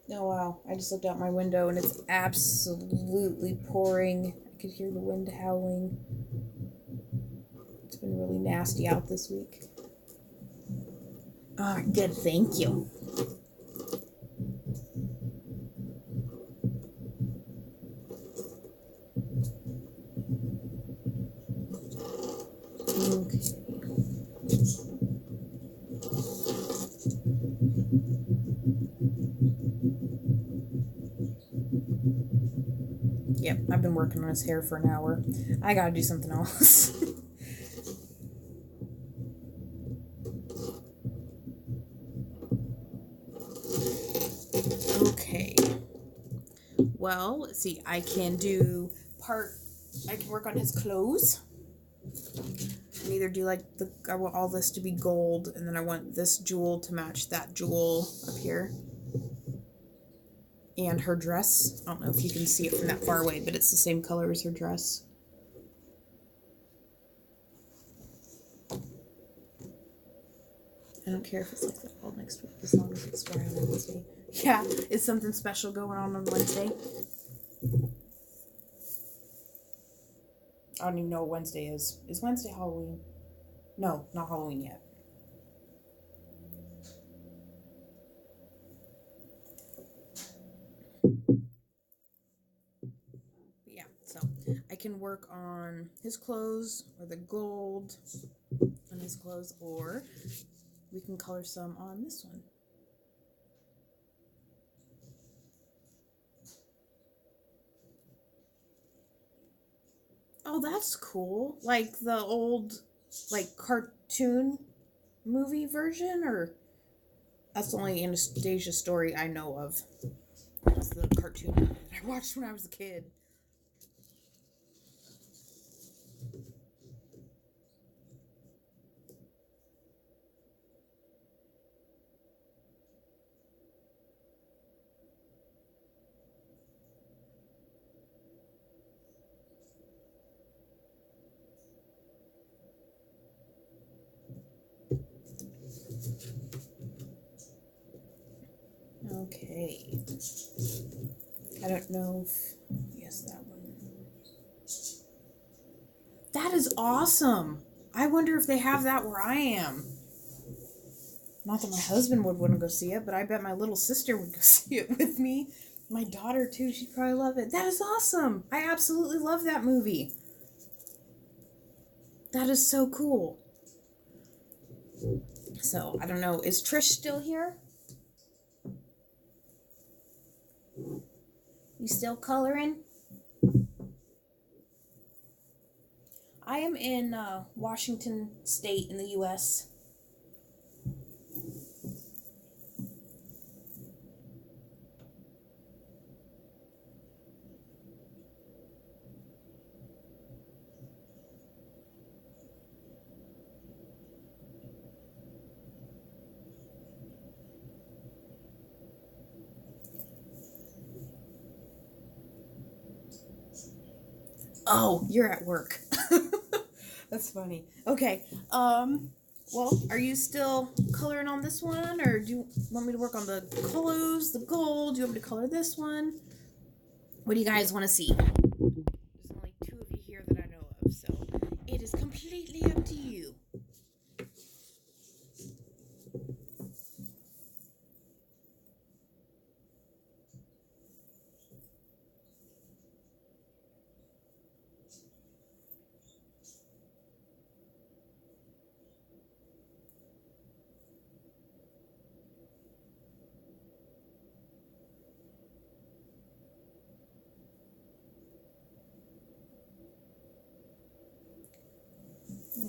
Oh wow, I just looked out my window and it's absolutely pouring. I could hear the wind howling. It's been really nasty out this week. Oh, good, thank you. Okay. Yep, I've been working on his hair for an hour. I gotta do something else. Okay. Well, let's see. I can work on his clothes. And either do like I want all this to be gold, and then I want this jewel to match that jewel up here. And her dress. I don't know if you can see it from that far away, but it's the same color as her dress. I don't care if it's like that all next week, as long as it's dry on Wednesday. Yeah, is something special going on Wednesday? I don't even know what Wednesday is. Is Wednesday Halloween? No, not Halloween yet. Yeah, so I can work on his clothes or the gold on his clothes, or we can color some on this one. Oh, that's cool. Like the old, like, cartoon movie version, or that's the only Anastasia story I know of. That's the cartoon that I watched when I was a kid. Okay. I don't know if... Yes, that one. That is awesome! I wonder if they have that where I am. Not that my husband would want to go see it, but I bet my little sister would go see it with me. My daughter, too. She'd probably love it. That is awesome. I absolutely love that movie. That is so cool. So, I don't know. Is Trish still here? You still coloring? I am in Washington State in the U.S. Oh, you're at work. That's funny. Okay. Well, are you still coloring on this one, or do you want me to work on the colors, the gold? Do you want me to color this one? What do you guys want to see? There's only 2 of you here that I know of, so it is completely up to you.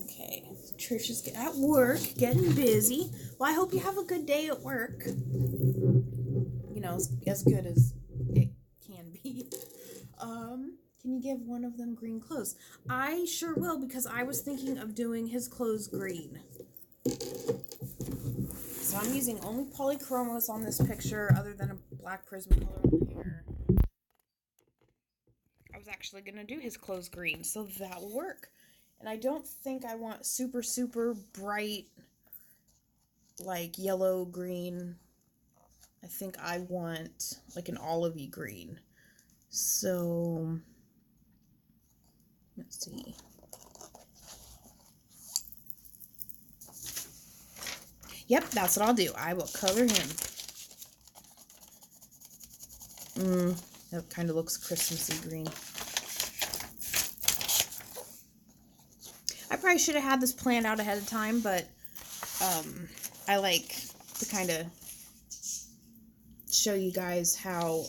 Okay, Trish is at work, getting busy. Well, I hope you have a good day at work. You know, as good as it can be. Can you give one of them green clothes? I sure will, because I was thinking of doing his clothes green. So I'm using only Polychromos on this picture, other than a black prism color on the hair. I was actually going to do his clothes green, so that will work. And I don't think I want super, super bright, like yellow green. I think I want like an olivey green. So, let's see. Yep, that's what I'll do. I will color him. That kind of looks Christmassy green. I probably should have had this planned out ahead of time, but I like to kind of show you guys how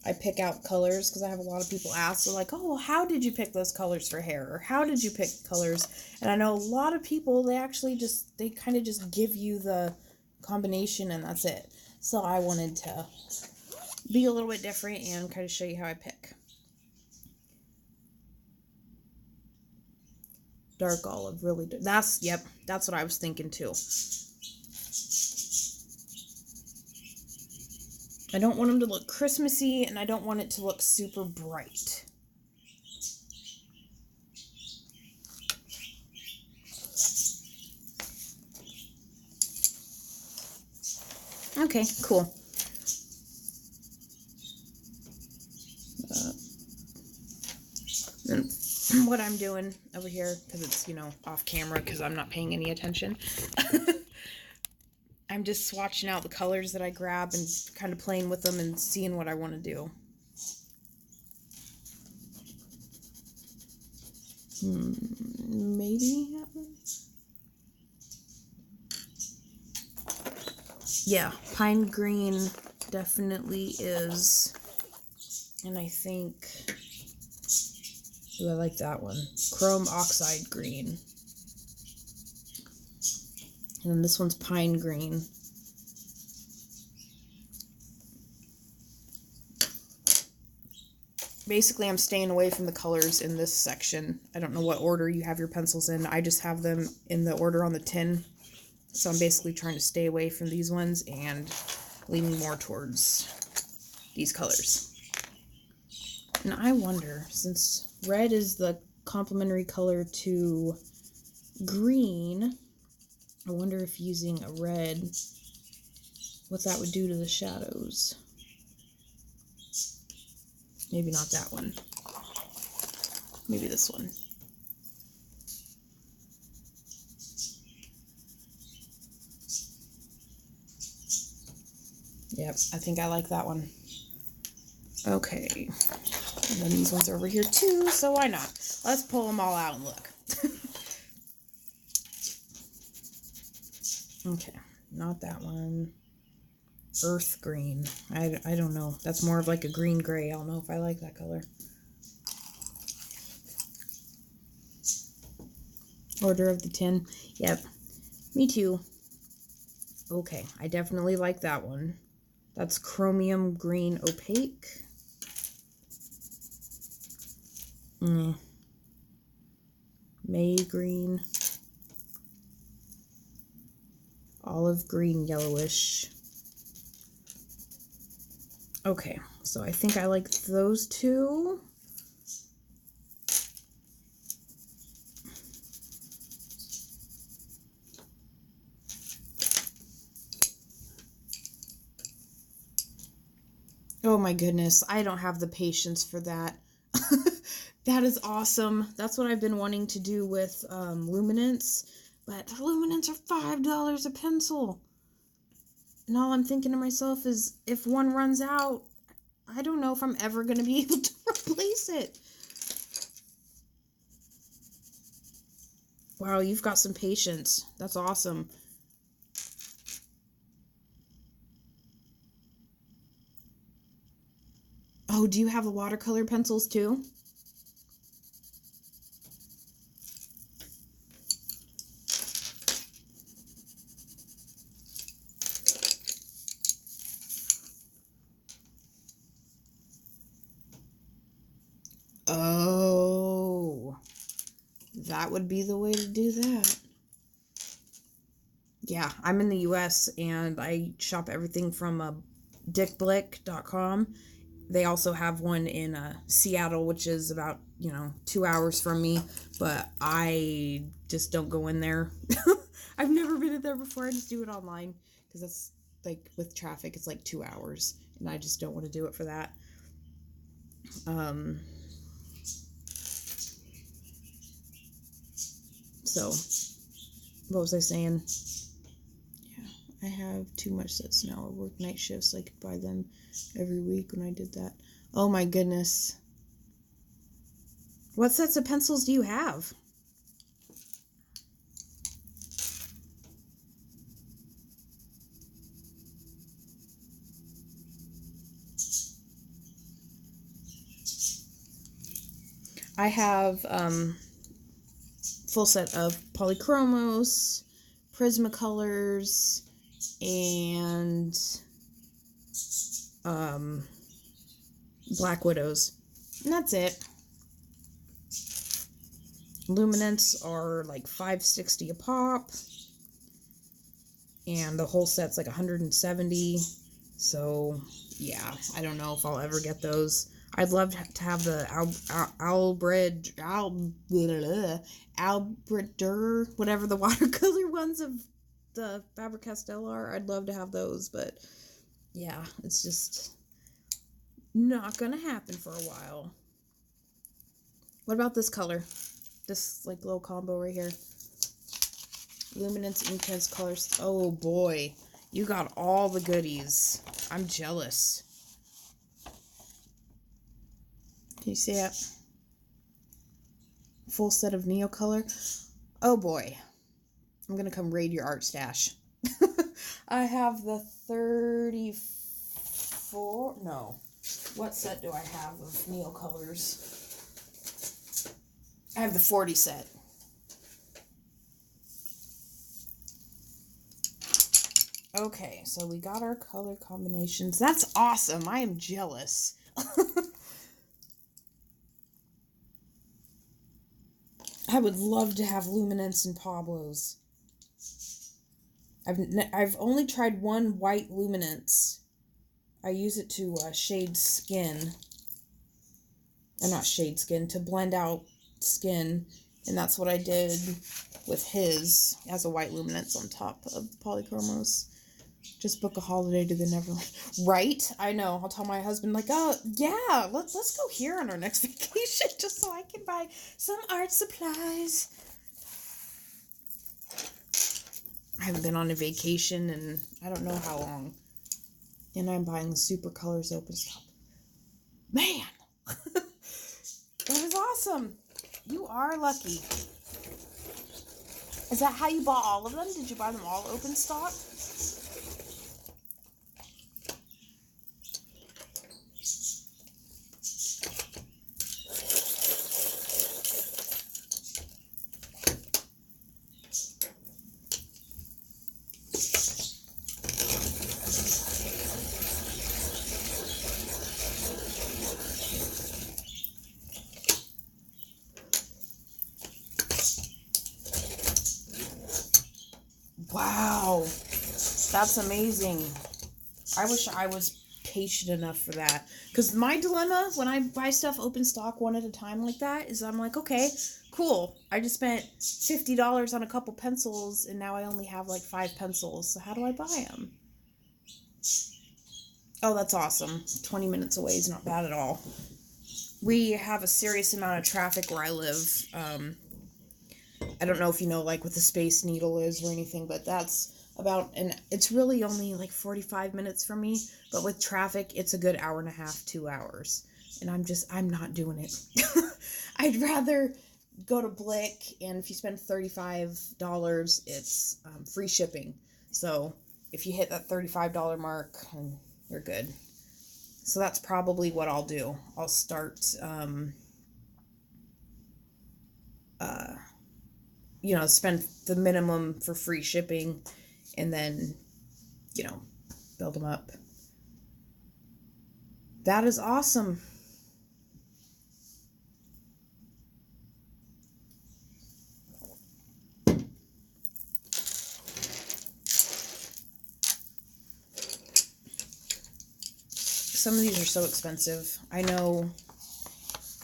I pick out colors, because I have a lot of people ask, so like, oh, well, how did you pick those colors for hair? Or how did you pick colors? And I know a lot of people, they kind of just give you the combination and that's it. So I wanted to be a little bit different and kind of show you how I pick. Dark olive, really. That's what I was thinking too. I don't want them to look Christmassy, and I don't want it to look super bright. Okay, cool. And what I'm doing over here, because it's, off camera, because I'm not paying any attention. I'm just swatching out the colors that I grab and kind of playing with them and seeing what I want to do. Maybe that one? Yeah, pine green definitely is. And I think, I like that one. Chrome oxide green. And then this one's pine green. Basically, I'm staying away from the colors in this section. I don't know what order you have your pencils in. I just have them in the order on the tin. So I'm basically trying to stay away from these ones and leaning more towards these colors. And I wonder, since red is the complementary color to green, I wonder if using a red, what that would do to the shadows. Maybe not that one. Maybe this one. Yep, I think I like that one. Okay. And then these ones are over here too, so why not? Let's pull them all out and look. Okay, not that one. Earth green. I don't know. That's more of like a green gray. I don't know if I like that color. Order of the Tin. Yep. Me too. Okay, I definitely like that one. That's chromium green opaque. May green. Olive green yellowish. Okay, so I think I like those two. Oh my goodness, I don't have the patience for that. That is awesome. That's what I've been wanting to do with luminance, but luminance are $5 a pencil. And all I'm thinking to myself is, if one runs out, I don't know if I'm ever going to be able to replace it. Wow, you've got some patience. That's awesome. Oh, do you have the watercolor pencils too? Oh, that would be the way to do that. Yeah, I'm in the US and I shop everything from dickblick.com. They also have one in Seattle, which is about, 2 hours from me, but I just don't go in there. I've never been in there before. I just do it online because that's like with traffic, it's like 2 hours and I just don't want to do it for that. So what was I saying? Yeah, I have too much sets now. I work night shifts. I could buy them every week when I did that. Oh my goodness. What sets of pencils do you have? I have full set of Polychromos, Prismacolors, and Black Widows. And that's it. Luminance are like $5.60 a pop. And the whole set's like $170. So, yeah, I don't know if I'll ever get those. I'd love to have the Albridur, whatever the watercolor ones of the Faber-Castell are. I'd love to have those, but yeah, it's just not gonna happen for a while. What about this color? This like little combo right here. Luminance Intense Colors. Oh boy, you got all the goodies. I'm jealous. Can you see it? Full set of Neocolor. Oh boy, I'm gonna come raid your art stash. I have the 34. No, what set do I have of Neocolors? I have the 40 set. Okay, so we got our color combinations. That's awesome. I am jealous. I would love to have Luminance and Pablo's. I've only tried one white Luminance. I use it to shade skin. Or not shade skin, to blend out skin. And that's what I did with his as a white Luminance on top of the Polychromos. Just book a holiday to the Neverland. Right? I know. I'll tell my husband, like, oh, yeah, let's go here on our next vacation just so I can buy some art supplies. I haven't been on a vacation in I don't know how long. And I'm buying the Super Colors Open Stop. Man! That was awesome! You are lucky. Is that how you bought all of them? Did you buy them all open stock? Wow, that's amazing. I wish I was patient enough for that. Because my dilemma when I buy stuff open stock one at a time like that is I'm like, okay, cool. I just spent $50 on a couple pencils and now I only have like 5 pencils. So how do I buy them? Oh, that's awesome. 20 minutes away is not bad at all. We have a serious amount of traffic where I live. I don't know if you know like what the Space Needle is or anything, but that's about, and it's really only like 45 minutes from me, but with traffic, it's a good hour and a half, 2 hours. And I'm not doing it. I'd rather go to Blick, and if you spend $35, it's free shipping. So if you hit that $35 mark, you're good. So that's probably what I'll do. I'll start, spend the minimum for free shipping and then, build them up. That is awesome. Some of these are so expensive. I know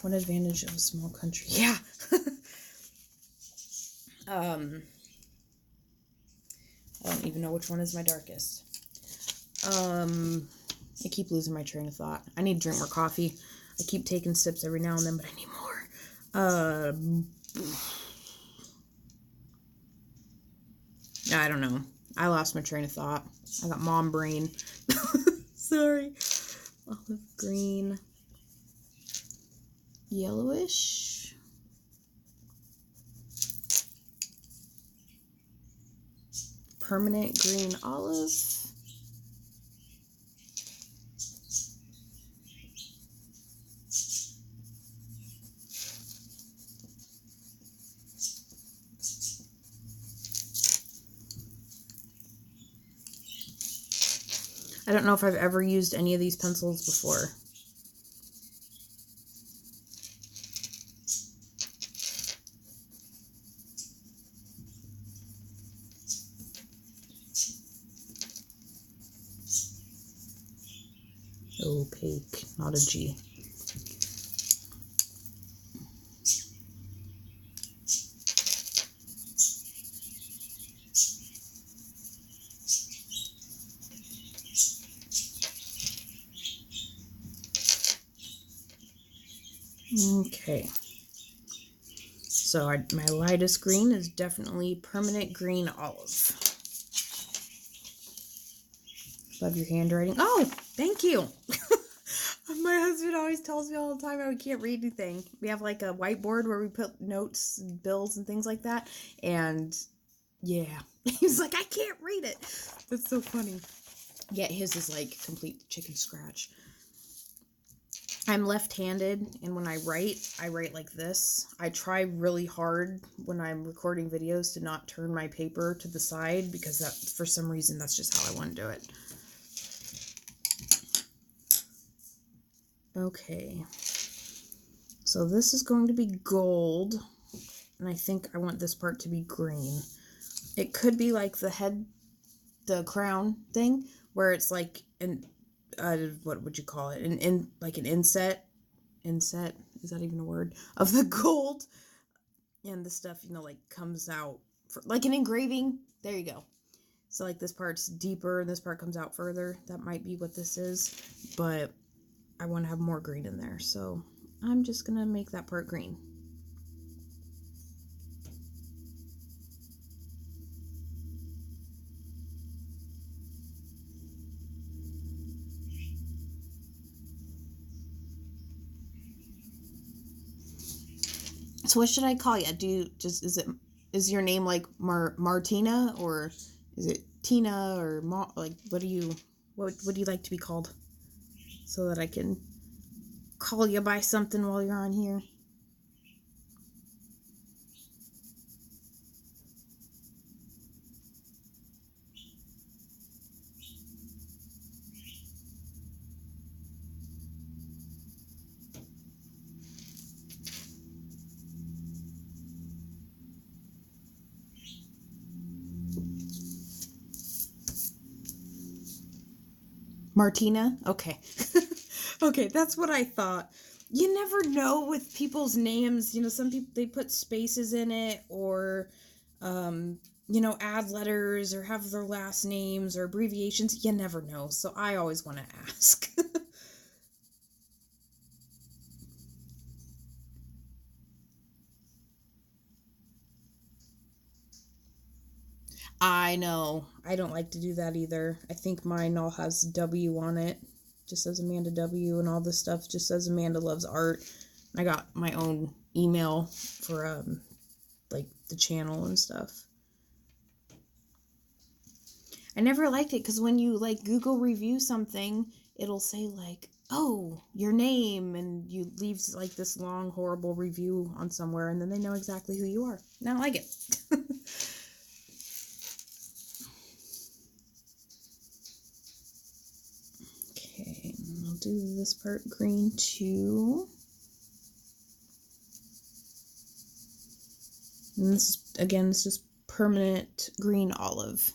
one advantage of a small country. Yeah. I don't even know which one is my darkest. I keep losing my train of thought. I need to drink more coffee. I keep taking sips every now and then, but I need more. I don't know. I lost my train of thought. I got mom brain. Sorry. Olive green. Yellowish. Permanent green olive. I don't know if I've ever used any of these pencils before. Opaque, not a G. Okay. So my lightest green is definitely permanent green olive. Love your handwriting. Oh, thank you. My husband always tells me all the time I can't read anything. We have like a whiteboard where we put notes and bills and things like that. And yeah, he's like, I can't read it. That's so funny. Yeah, his is like complete chicken scratch. I'm left-handed, and when I write like this. I try really hard when I'm recording videos to not turn my paper to the side because that, for some reason, that's just how I want to do it. Okay. So this is going to be gold, and I think I want this part to be green. It could be like the crown thing, where it's like what would you call it? Like an inset, is that even a word? Of the gold, and the stuff, like comes out, like an engraving. There you go. So like this part's deeper and this part comes out further. That might be what this is, but I want to have more green in there. So I'm just going to make that part green. So what should I call you? Is your name like Martina, or is it Tina, or what do you like to be called? So that I can call you by something while you're on here. Martina? Okay. Okay, that's what I thought. You never know with people's names. You know, some people, they put spaces in it, or, add letters, or have their last names or abbreviations. You never know. So I always want to ask. I know. I don't like to do that either. I think mine all has W on it. Just says Amanda W, and all this stuff just says Amanda Loves Art. I got my own email for the channel and stuff. I never liked it because when you Google review something, it'll say oh, your name, and you leave this long horrible review on somewhere, and then they know exactly who you are. And I don't like it. Okay, I'll do this part green too. And this is just permanent green olive.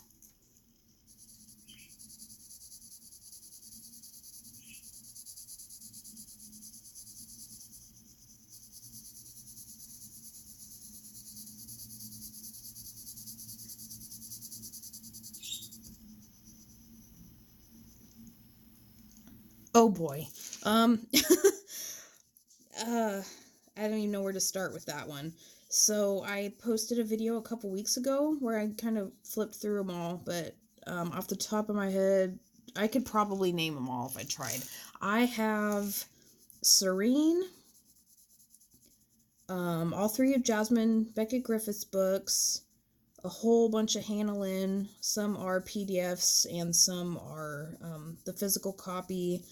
Oh boy. I don't even know where to start with that one. So I posted a video a couple weeks ago where I kind of flipped through them all, but off the top of my head, I could probably name them all if I tried. I have Serene, all three of Jasmine Beckett Griffith's books, a whole bunch of Hannah Lynn. Some are PDFs and some are the physical copy.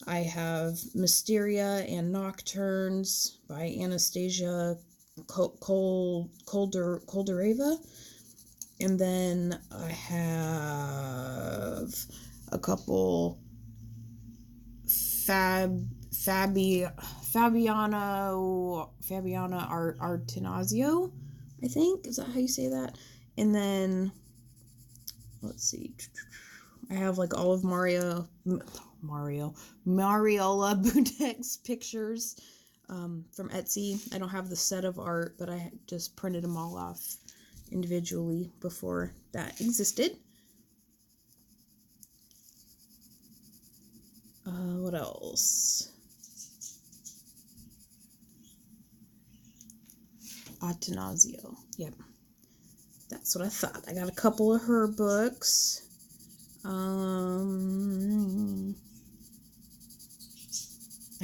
I have Mysteria and Nocturnes by Anastasia Koldereva. And then I have a couple Fabiana Artinazio, I think. Is that how you say that? And then, let's see. I have all of Mariola Budeck's pictures from Etsy. I don't have the set of art, but I just printed them all off individually before that existed. What else? Atanasio. Yep. That's what I thought. I got a couple of her books. I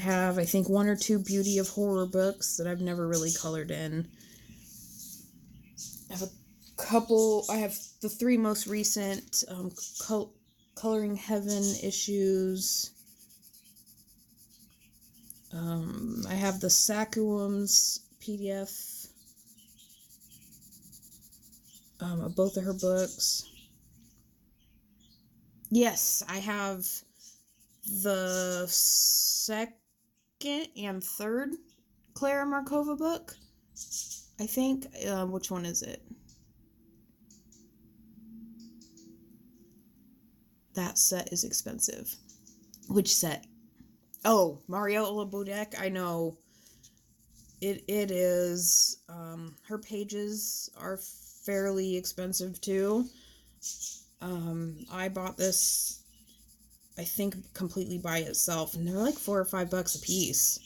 have, I think, 1 or 2 Beauty of Horror books that I've never really colored in. I have the 3 most recent Coloring Heaven issues. I have the Sakuum's PDF of both of her books. Yes, I have the 2nd and 3rd Clara Markova book, I think. Which one is it? That set is expensive. Which set? Oh, Mariola Budeck. I know. It is. Her pages are fairly expensive too. I bought this, I think, completely by itself, and they're like $4 or $5 a piece.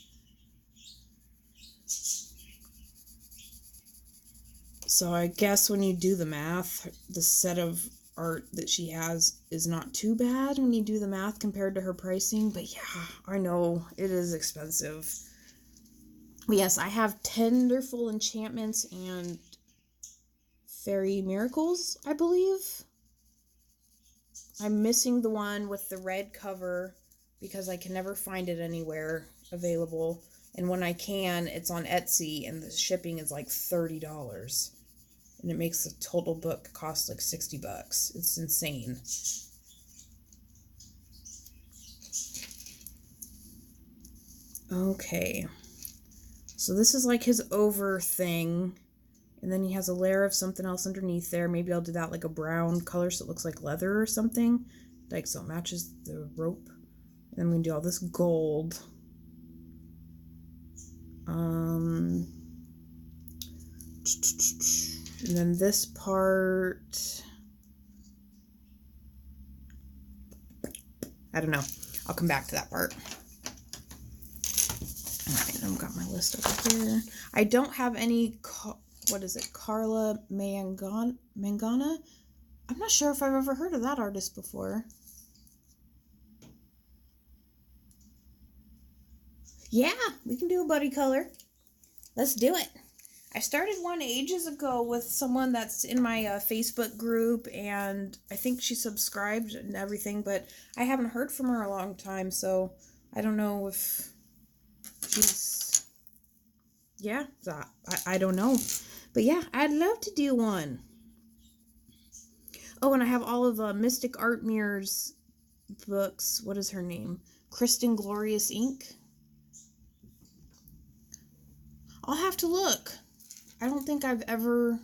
So I guess when you do the math, the set of art that she has is not too bad when you do the math compared to her pricing. But yeah, I know it is expensive. But yes, I have Tenderful Enchantments and Fairy Miracles, I believe. I'm missing the one with the red cover because I can never find it anywhere available. And when I can, it's on Etsy and the shipping is like $30. And it makes the total book cost like $60. It's insane. Okay. So this is like his over thing. And then he has a layer of something else underneath there. Maybe I'll do that like a brown color so it looks like leather or something. Like so it matches the rope. And then I'm going to do all this gold. And then this part, I don't know. I'll come back to that part. Alright, I've got my list over here. I don't have any, what is it, Carla Mangana? I'm not sure if I've ever heard of that artist before. Yeah, we can do a buddy color. Let's do it. I started one ages ago with someone that's in my Facebook group, and I think she subscribed and everything, but I haven't heard from her a long time, so I don't know if she's... Yeah, I don't know. But yeah, I'd love to do one. Oh, and I have all of Mystic Art Mirror's books. What is her name? Kristen Glorious Ink. I'll have to look. I don't think I've ever...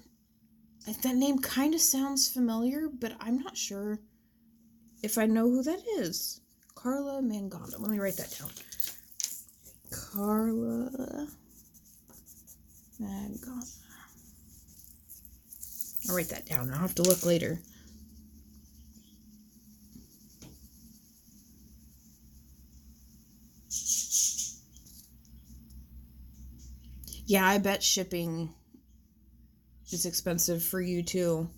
That name kind of sounds familiar, but I'm not sure if I know who that is. Carla Mangana. Let me write that down. Carla Mangana. I'll write that down. I'll have to look later. Yeah, I bet shipping is expensive for you too.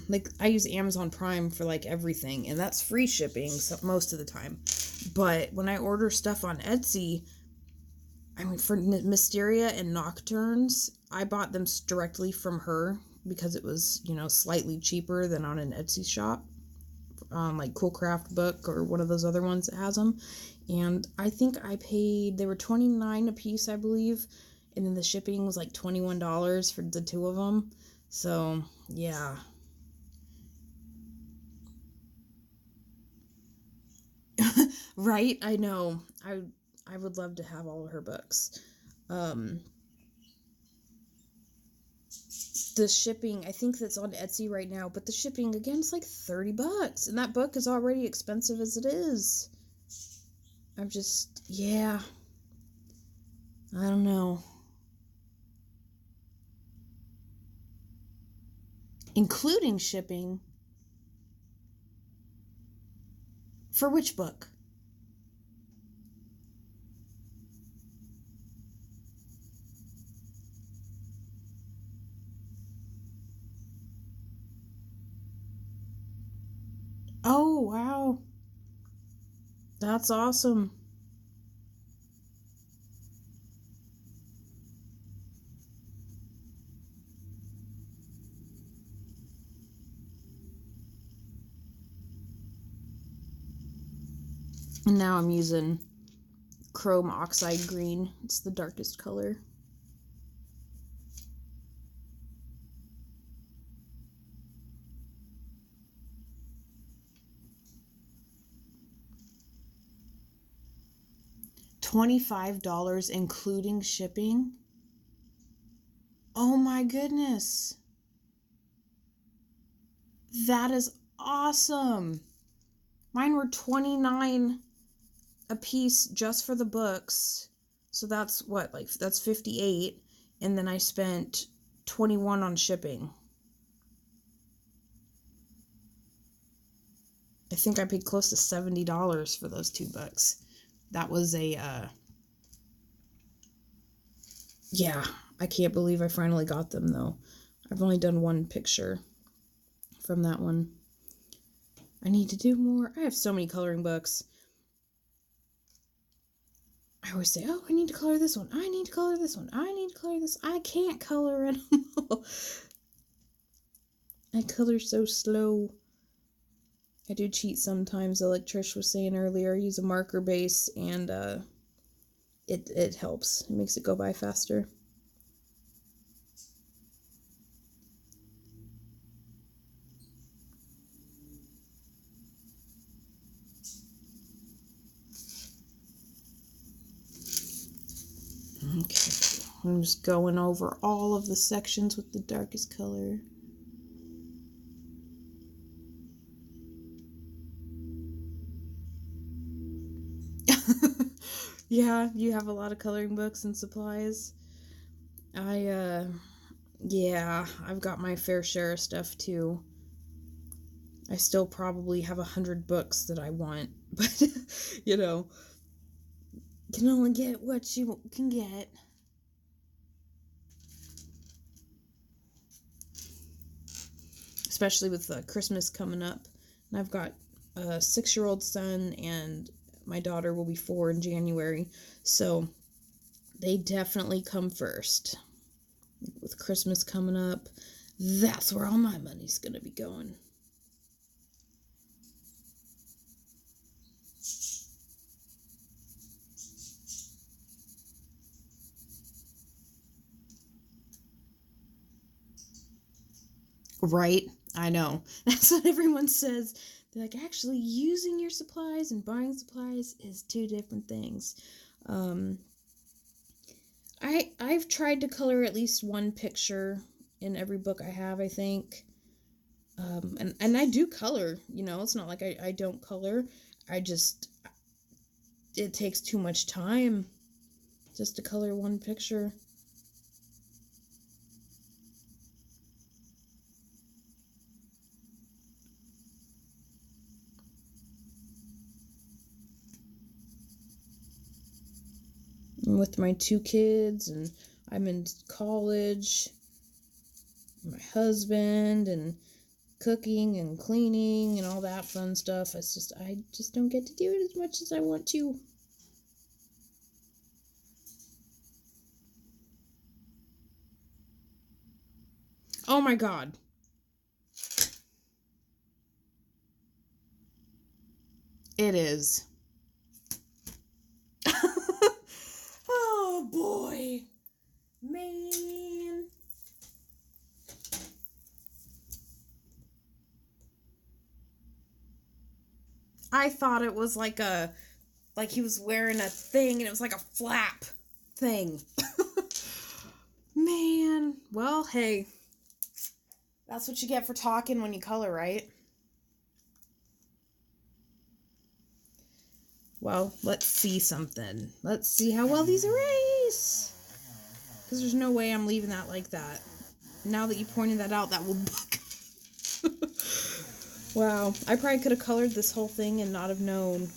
Like I use Amazon Prime for like everything, and that's free shipping most of the time. But when I order stuff on Etsy, I mean for Mysteria and Nocturnes, I bought them directly from her because it was, you know, slightly cheaper than on an Etsy shop, like Cool Craft Book or one of those other ones that has them. And I think I paid, they were $29 a piece, I believe, and then the shipping was like $21 for the two of them. So yeah. Right? I know. I would love to have all of her books. The shipping, I think that's on Etsy right now, but the shipping again is like $30, and that book is already expensive as it is. I'm just, yeah. I don't know. Including shipping. For which book? Oh, wow. That's awesome. And now I'm using Chrome Oxide Green. It's the darkest color. $25 including shipping. Oh my goodness. That is awesome. Mine were $29 a piece just for the books. So that's what, like, that's $58. And then I spent $21 on shipping. I think I paid close to $70 for those 2 books. That was a, yeah, I can't believe I finally got them, though. I've only done one picture from that one. I need to do more. I have so many coloring books. I always say, oh, I need to color this one. I need to color this one. I need to color this. I can't color it all. I color so slow. I do cheat sometimes, like Trish was saying earlier. I use a marker base, and it helps. It makes it go by faster. Okay, I'm just going over all of the sections with the darkest color. Yeah, you have a lot of coloring books and supplies. Yeah, I've got my fair share of stuff too. I still probably have 100 books that I want, but, you know, can only get what you can get. Especially with Christmas coming up. And I've got a 6-year-old son, and my daughter will be 4 in January. So they definitely come first. With Christmas coming up, that's where all my money's going to be going. Right? I know. That's what everyone says. They're like, actually, using your supplies and buying supplies is 2 different things. I've tried to color at least 1 picture in every book I have, I think. And I do color, you know, it's not like I don't color. It takes too much time just to color 1 picture. I'm with my 2 kids, and I'm in college, my husband, and cooking and cleaning and all that fun stuff. I just don't get to do it as much as I want to. Oh my God. It is. Oh boy. Man. I thought it was like he was wearing a thing, and it was like a flap thing. Man. Well, hey. That's what you get for talking when you color, right? Well, let's see something. Let's see how well these erase. Because there's no way I'm leaving that like that. Now that you pointed that out, that will book. Wow. I probably could have colored this whole thing and not have known.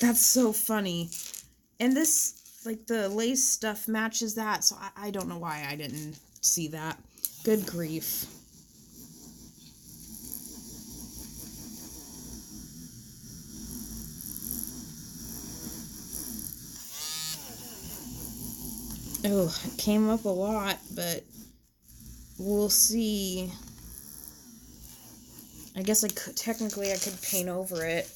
That's so funny. And this, like, the lace stuff matches that, so I don't know why I didn't see that. Good grief. Oh, it came up a lot, but we'll see. I guess I could paint over it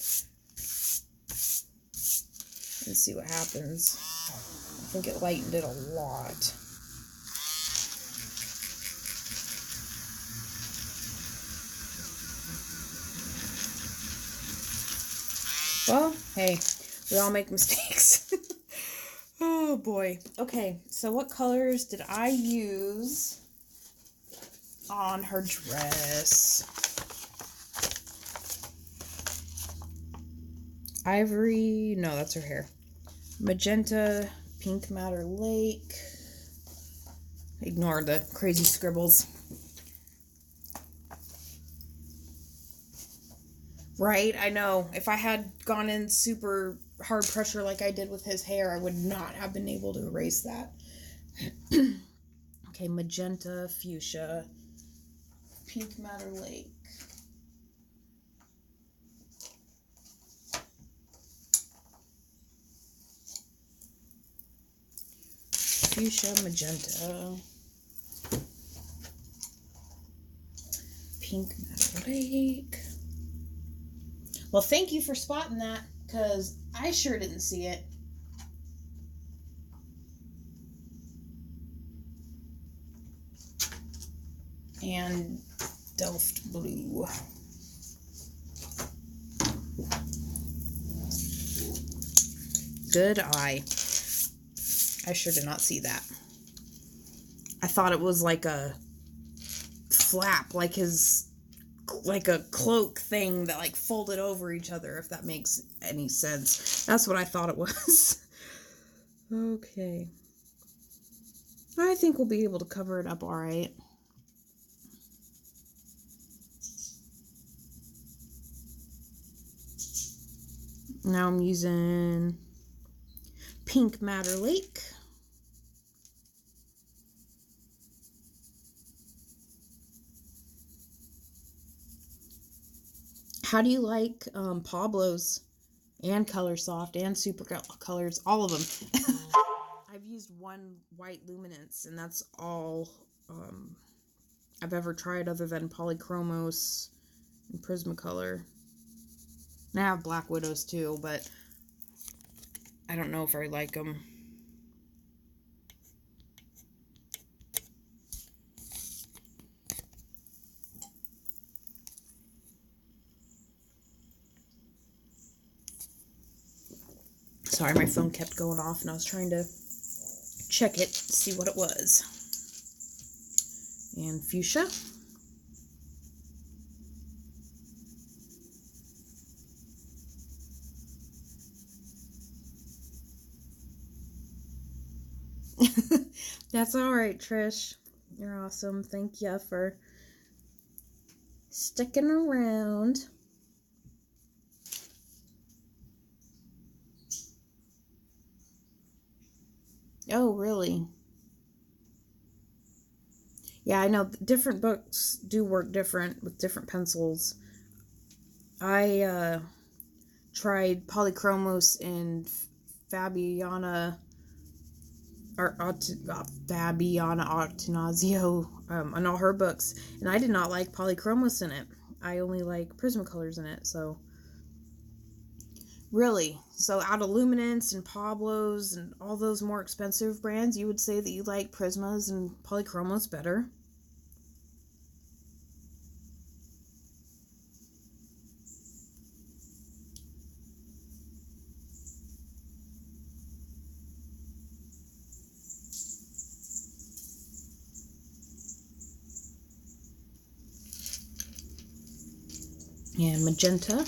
and see what happens. I think it lightened it a lot. Well, hey, we all make mistakes. Oh boy. Okay, so what colors did I use on her dress? Ivory, no, that's her hair. Magenta, Pink Matter Lake. Ignore the crazy scribbles. Right, I know. If I had gone in super hard pressure like I did with his hair, I would not have been able to erase that. Okay, Okay, magenta, fuchsia, pink madder lake. Fuchsia, magenta, pink madder lake. Well, thank you for spotting that, because I sure didn't see it. And Delft blue. Good eye. I sure did not see that. I thought it was like a flap, like a cloak thing that like folded over each other, if that makes any sense. That's what I thought it was. Okay. I think we'll be able to cover it up all right. Now I'm using pink madder lake. How do you like Pablo's and Color Soft and Super Colors, all of them? I've used one white luminance, and that's all I've ever tried other than Polychromos and Prismacolor. And I have Black Widows too, but I don't know if I like them. Sorry, my phone kept going off and I was trying to check it, see what it was. And fuchsia. That's alright, Trish. You're awesome. Thank you for sticking around. Oh, really? Yeah, I know different books do work different with different pencils. I tried Polychromos and Fabiana Artinazio on all her books, and I did not like Polychromos in it. I only like Prismacolors in it, so really. So out of Luminance and Pablo's and all those more expensive brands, you would say that you like Prismas and Polychromos better? And magenta.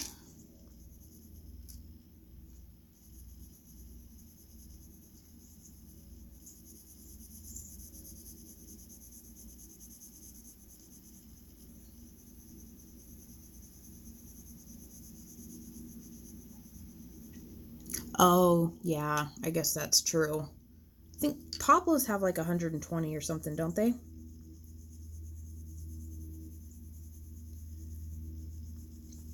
Oh, yeah, I guess that's true. I think Pablo's have like 120 or something, don't they?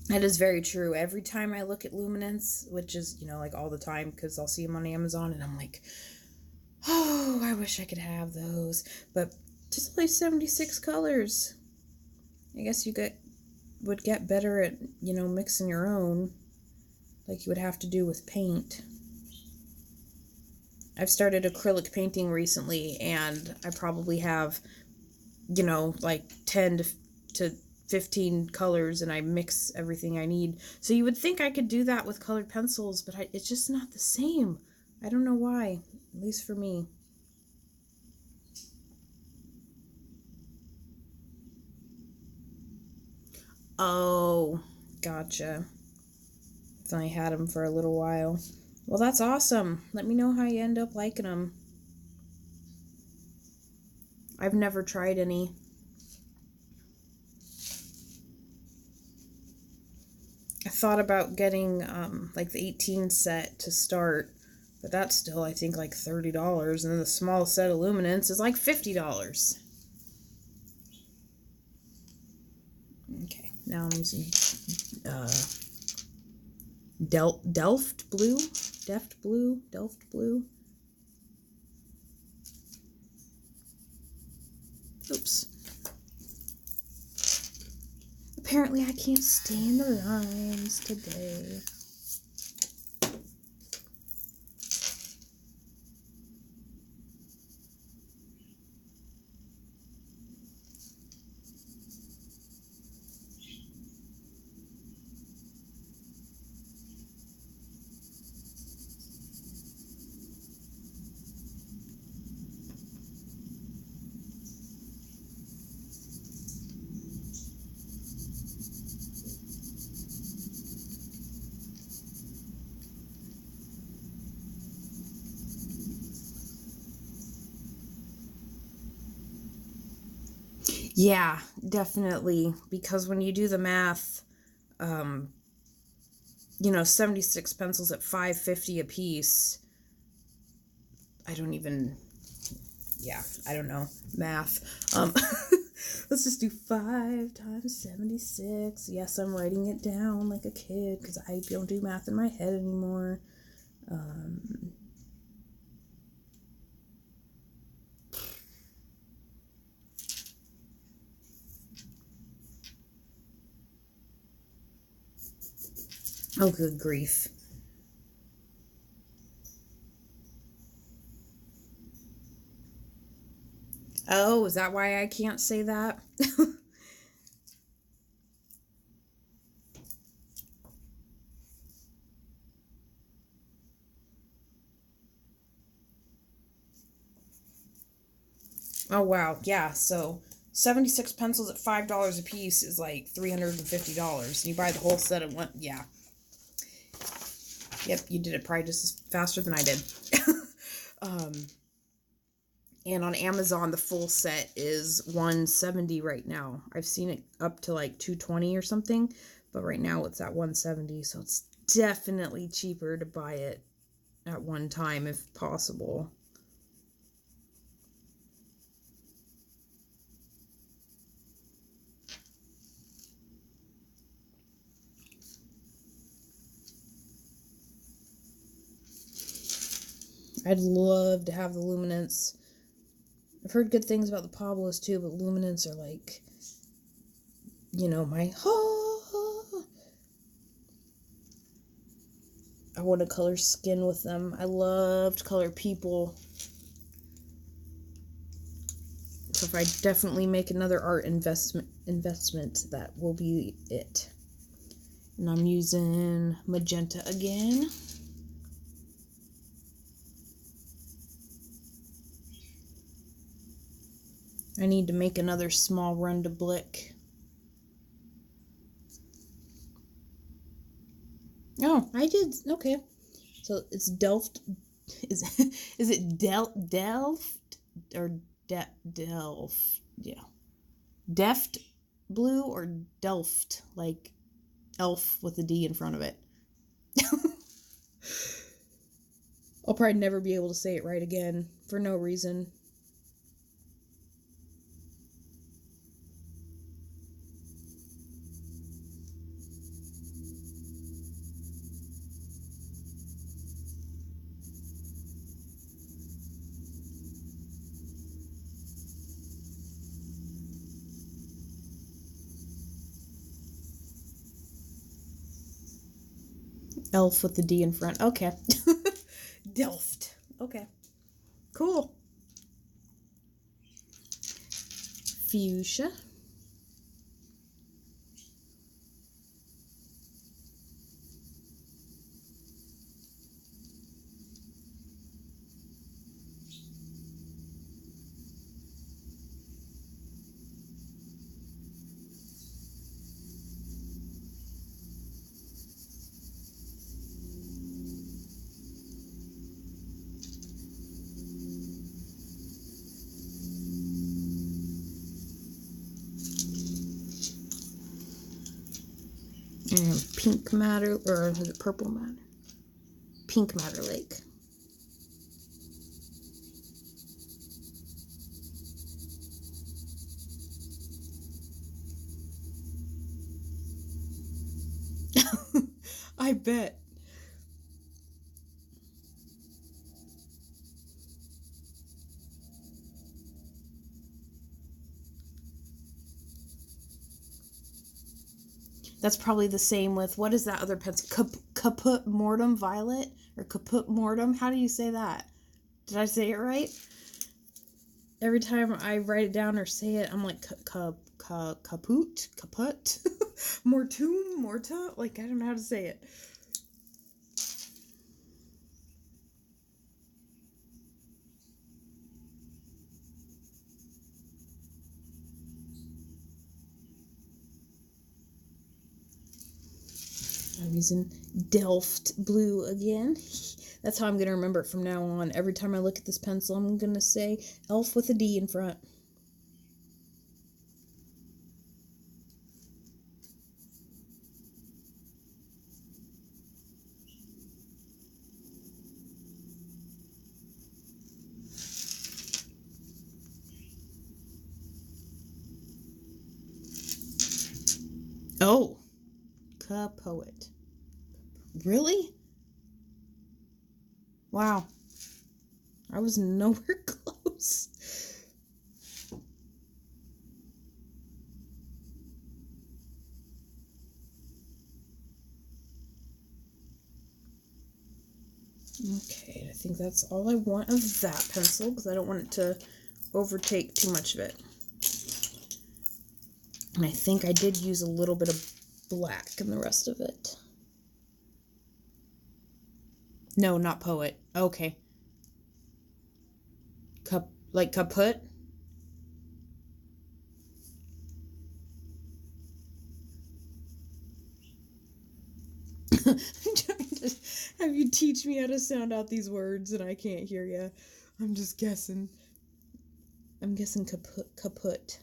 That is very true. Every time I look at Luminance, which is, like all the time, because I'll see them on Amazon, and I'm like, oh, I wish I could have those. But just like 76 colors. I guess you would get better at, mixing your own, like you would have to do with paint. I've started acrylic painting recently, and I probably have, like 10 to 15 colors, and I mix everything I need. So you would think I could do that with colored pencils, but it's just not the same. I don't know why, at least for me. Oh, gotcha. I've only had them for a little while. Well, that's awesome. Let me know how you end up liking them. I've never tried any. I thought about getting like the 18 set to start, But that's still, I think, like $30. And then the smallest set of luminance is like $50. Okay, now I'm using Delft Blue. Oops. Apparently I can't stay in the lines today. Yeah, definitely. Because when you do the math, 76 pencils at $5.50 a piece. I don't know math. Let's just do 5 times 76. Yes, I'm writing it down like a kid because I don't do math in my head anymore. Oh, good grief. Oh, is that why I can't say that? Oh, wow. Yeah, so 76 pencils at $5 a piece is like $350. You buy the whole set at one. Yeah. Yep, you did it probably just as faster than I did. And on Amazon, the full set is $170 right now. I've seen it up to like $220 or something, but right now it's at $170, so it's definitely cheaper to buy it at one time if possible. I'd love to have the luminance. I've heard good things about the Pablos too, but luminance are like, my... I want to color skin with them. I love to color people. So if I definitely make another art investment, that will be it. And I'm using magenta again. I need to make another small run to Blick. Oh, I did. Okay. So it's Delft. Is it Delft or Delft? Yeah. Deft blue or Delft, like elf with a D in front of it. I'll probably never be able to say it right again for no reason. Elf with the D in front. Okay. Delft. Okay. Cool. Fuchsia. And pink matter, or is it purple matter? Pink Matter Lake. I bet. That's probably the same with, what is that other pencil? Caput Mortem Violet? Or Caput Mortem? How do you say that? Did I say it right? Every time I write it down or say it, I'm like, caput? Morta? Like, I don't know how to say it. I'm using Delft blue again. That's how I'm going to remember it from now on. Every time I look at this pencil, I'm going to say elf with a D in front. Oh, Poet. Really? Wow. I was nowhere close. Okay, I think that's all I want of that pencil because I don't want it to overtake too much of it. And I think I did use a little bit of black in the rest of it. No, not Poet. Okay. Like kaput? I'm trying to have you teach me how to sound out these words and I can't hear you. I'm just guessing. I'm guessing kaput.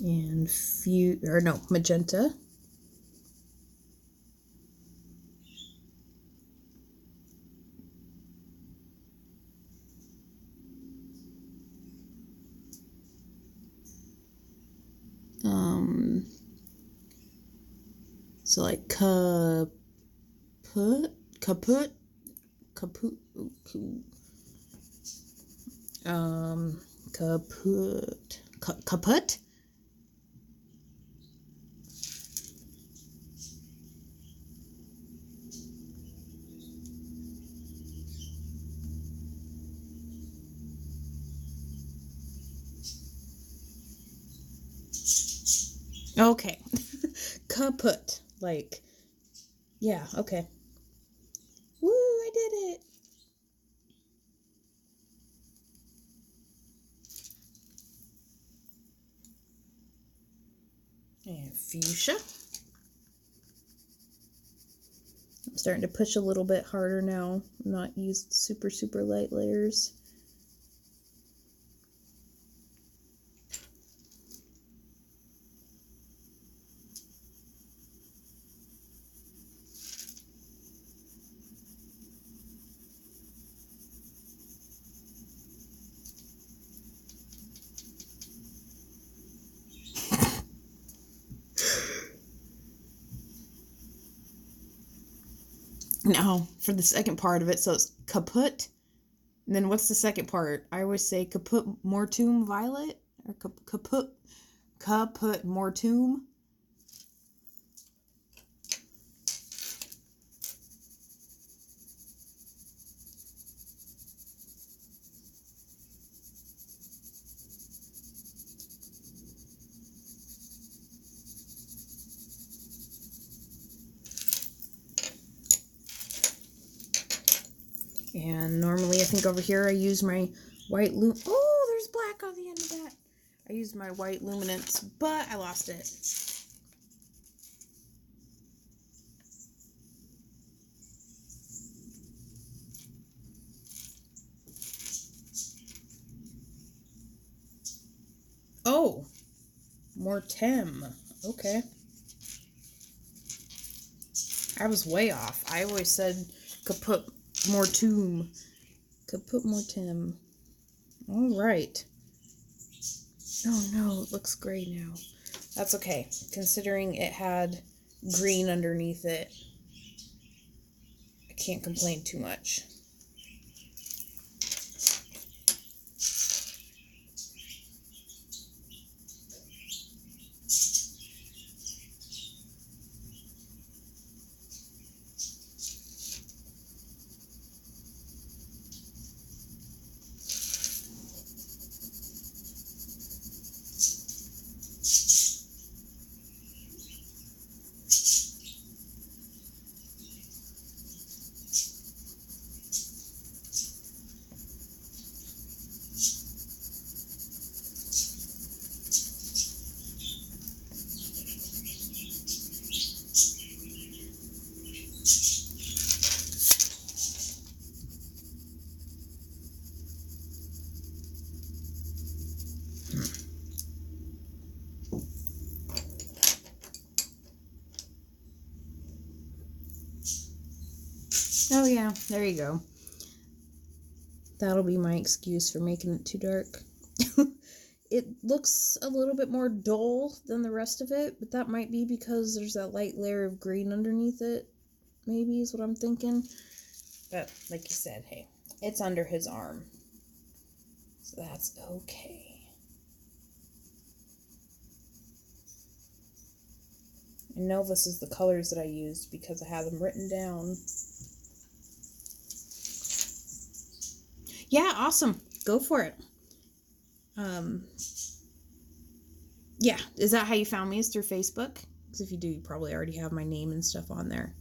And magenta. So like kaput, kaput. Kaput. Okay. Kaput. Like, yeah, okay. Woo, I did it. And fuchsia. I'm starting to push a little bit harder now. I'm not used super light layers. Now, for the second part of it, so it's kaput. And then what's the second part? I always say caput mortuum violet or caput mortuum. And normally I think over here I use my white oh, there's black on the end of that. I used my white luminance, but I lost it. Oh, more Tim. Okay. I was way off. I always said could put more Tomb. Could put more Tim. All right. Oh no, it looks gray now. That's okay, considering it had green underneath it. I can't complain too much. Oh yeah, there you go. That'll be my excuse for making it too dark. It looks a little bit more dull than the rest of it, but that might be because there's that light layer of green underneath it. Maybe is what I'm thinking. But like you said, hey, it's under his arm. So that's okay. I know this is the colors that I used because I had them written down. Yeah, awesome. Go for it. Yeah, is that how you found me? Is through Facebook? Because if you do, you probably already have my name and stuff on there.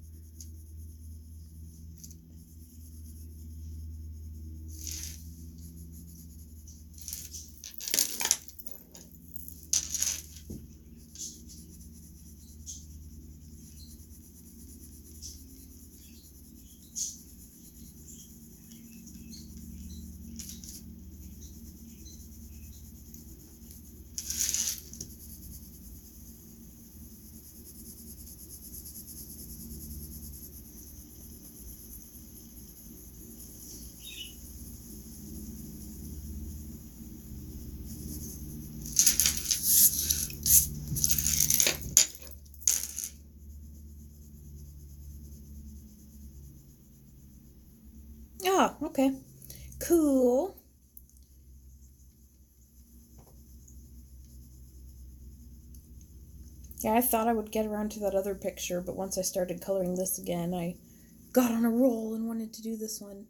Oh, okay. Cool. Yeah, I thought I would get around to that other picture, but once I started coloring this again, I got on a roll and wanted to do this one.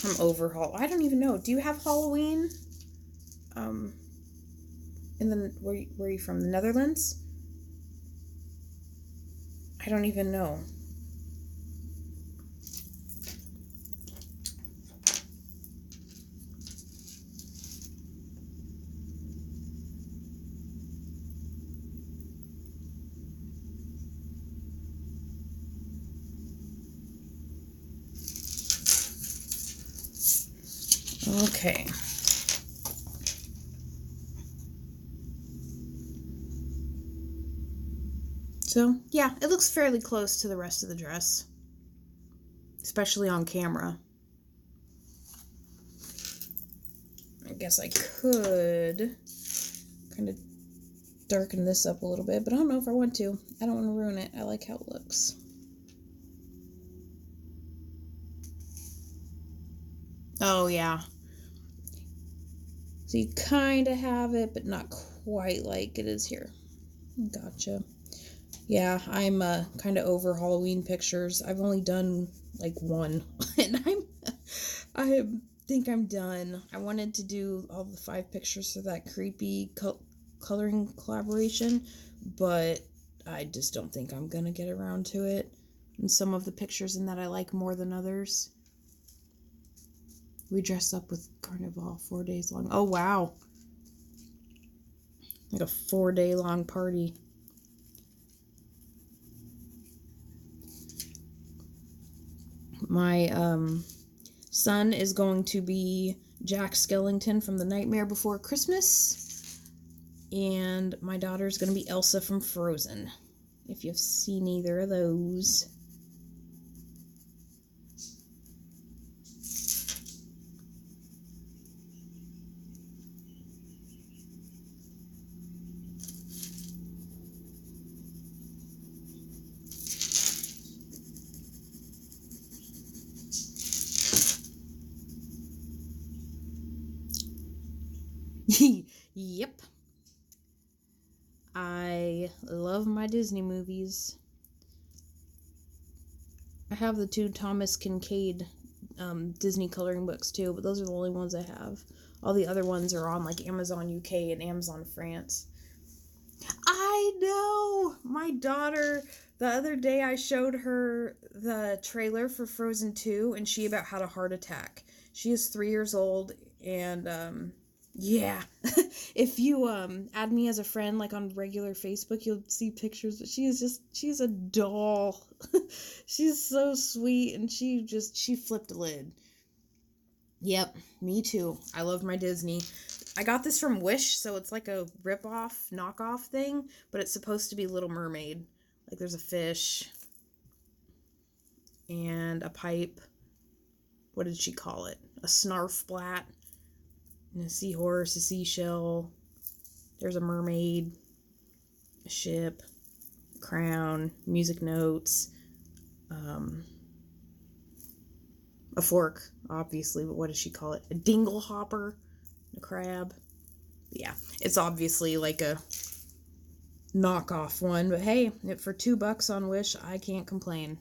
I'm over I don't even know. Do you have Halloween? Where are you from? The Netherlands? I don't even know. Okay. So, yeah, it looks fairly close to the rest of the dress. Especially on camera. I guess I could kind of darken this up a little bit, but I don't know if I want to. I don't want to ruin it. I like how it looks. Oh, yeah. So you kind of have it, but not quite like it is here. Gotcha. Yeah, I'm kind of over Halloween pictures. I've only done like one, and I think I'm done. I wanted to do all the 5 pictures for that creepy coloring collaboration, but I just don't think I'm gonna get around to it. And some of the pictures in that I like more than others. We dressed up with Carnival 4 days long. Oh wow, like a 4-day long party. My Son is going to be Jack Skellington from The Nightmare Before Christmas. And my daughter's going to be Elsa from Frozen, if you've seen either of those. Yep. I love my Disney movies. I have the 2 Thomas Kincaid Disney coloring books too, but those are the only ones I have. All the other ones are on like Amazon UK and Amazon France. I know! My daughter, the other day I showed her the trailer for Frozen 2 and she about had a heart attack. She is 3 years old and yeah. If you add me as a friend like on regular Facebook, you'll see pictures, but she's a doll. She's so sweet and she flipped a lid. Yep, me too. I love my Disney. I got this from Wish, so it's like a rip-off, knockoff thing, but it's supposed to be Little Mermaid. Like there's a fish and a pipe. What did she call it? A snarfblat. And a seahorse, a seashell. There's a mermaid, a ship, a crown, music notes, a fork, obviously, but what does she call it? A dingle hopper, a crab. Yeah, it's obviously like a knockoff one, but hey, for $2 on Wish, I can't complain.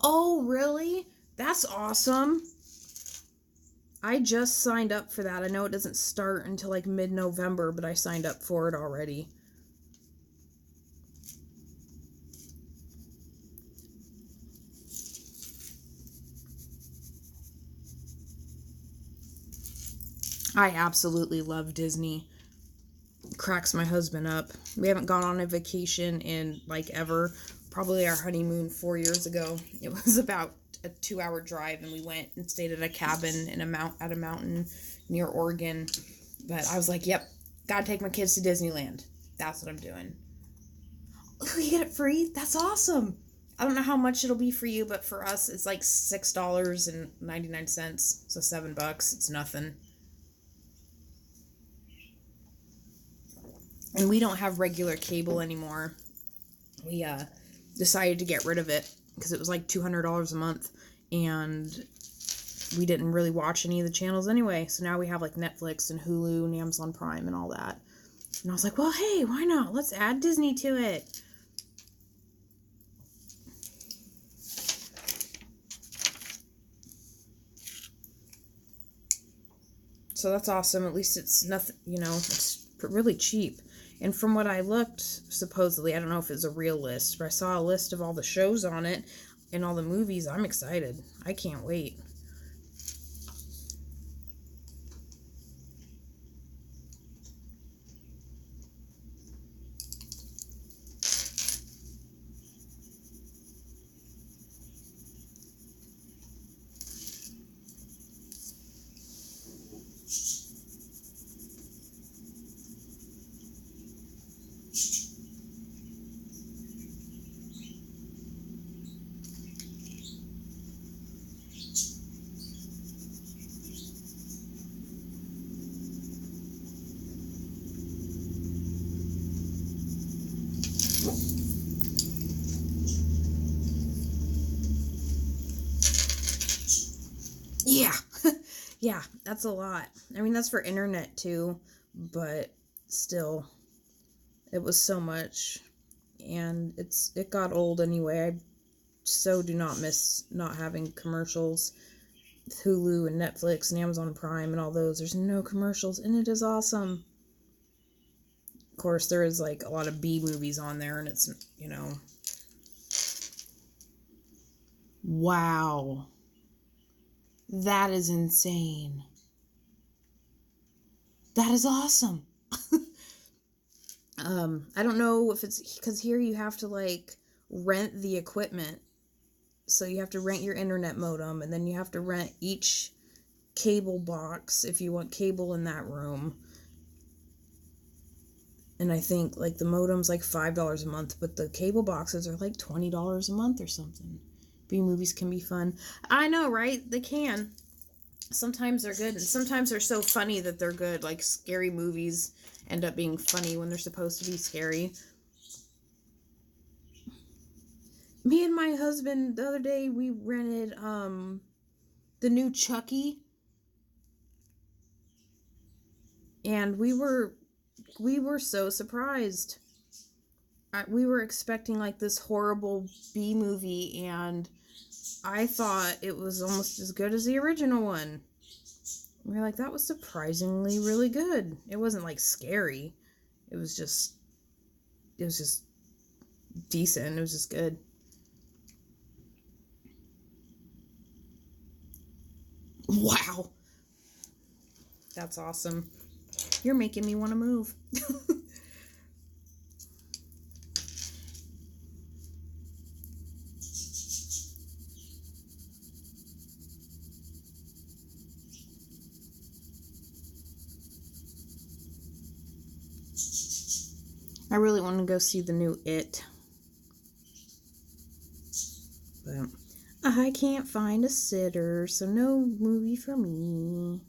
Oh, really? That's awesome. I just signed up for that. I know it doesn't start until like mid-November, but I signed up for it already. I absolutely love Disney. It cracks my husband up. We haven't gone on a vacation in like ever. Probably our honeymoon 4 years ago. It was about a 2-hour drive, and we went and stayed at a cabin in at a mountain near Oregon. But I was like, yep, gotta take my kids to Disneyland. That's what I'm doing. Oh, you get it free? That's awesome. I don't know how much it'll be for you, but for us, it's like $6.99. So $7. It's nothing. And we don't have regular cable anymore. We decided to get rid of it because it was like $200 a month, and we didn't really watch any of the channels anyway. So now we have like Netflix and Hulu and Amazon Prime and all that. And I was like, well, hey, why not? Let's add Disney to it. So that's awesome. At least it's nothing, it's really cheap. And from what I looked, supposedly, I don't know if it's a real list, but I saw a list of all the shows on it and all the movies. I'm excited. I can't wait. Yeah. Yeah, that's a lot. I mean, that's for internet too, but still, it was so much, and it got old anyway. I so do not miss not having commercials. Hulu and Netflix and Amazon Prime and all those, there's no commercials, and it is awesome. Of course, there is like a lot of B movies on there, and it's, wow. That is insane. That is awesome. I don't know if it's because here you have to like rent the equipment. So you have to rent your internet modem, and then you have to rent each cable box if you want cable in that room. And I think like the modem's like $5 a month, but the cable boxes are like $20 a month or something. B-movies can be fun. I know, right? They can. Sometimes they're good, and sometimes they're so funny that they're good. Like scary movies end up being funny when they're supposed to be scary. Me and my husband the other day, we rented the new Chucky, and we were so surprised. We were expecting like this horrible B movie, and I thought it was almost as good as the original one. We were like, that was surprisingly really good. It wasn't like scary. It was just decent. It was just good. Wow. That's awesome. You're making me want to move. I really want to go see the new It. But I can't find a sitter, so no movie for me.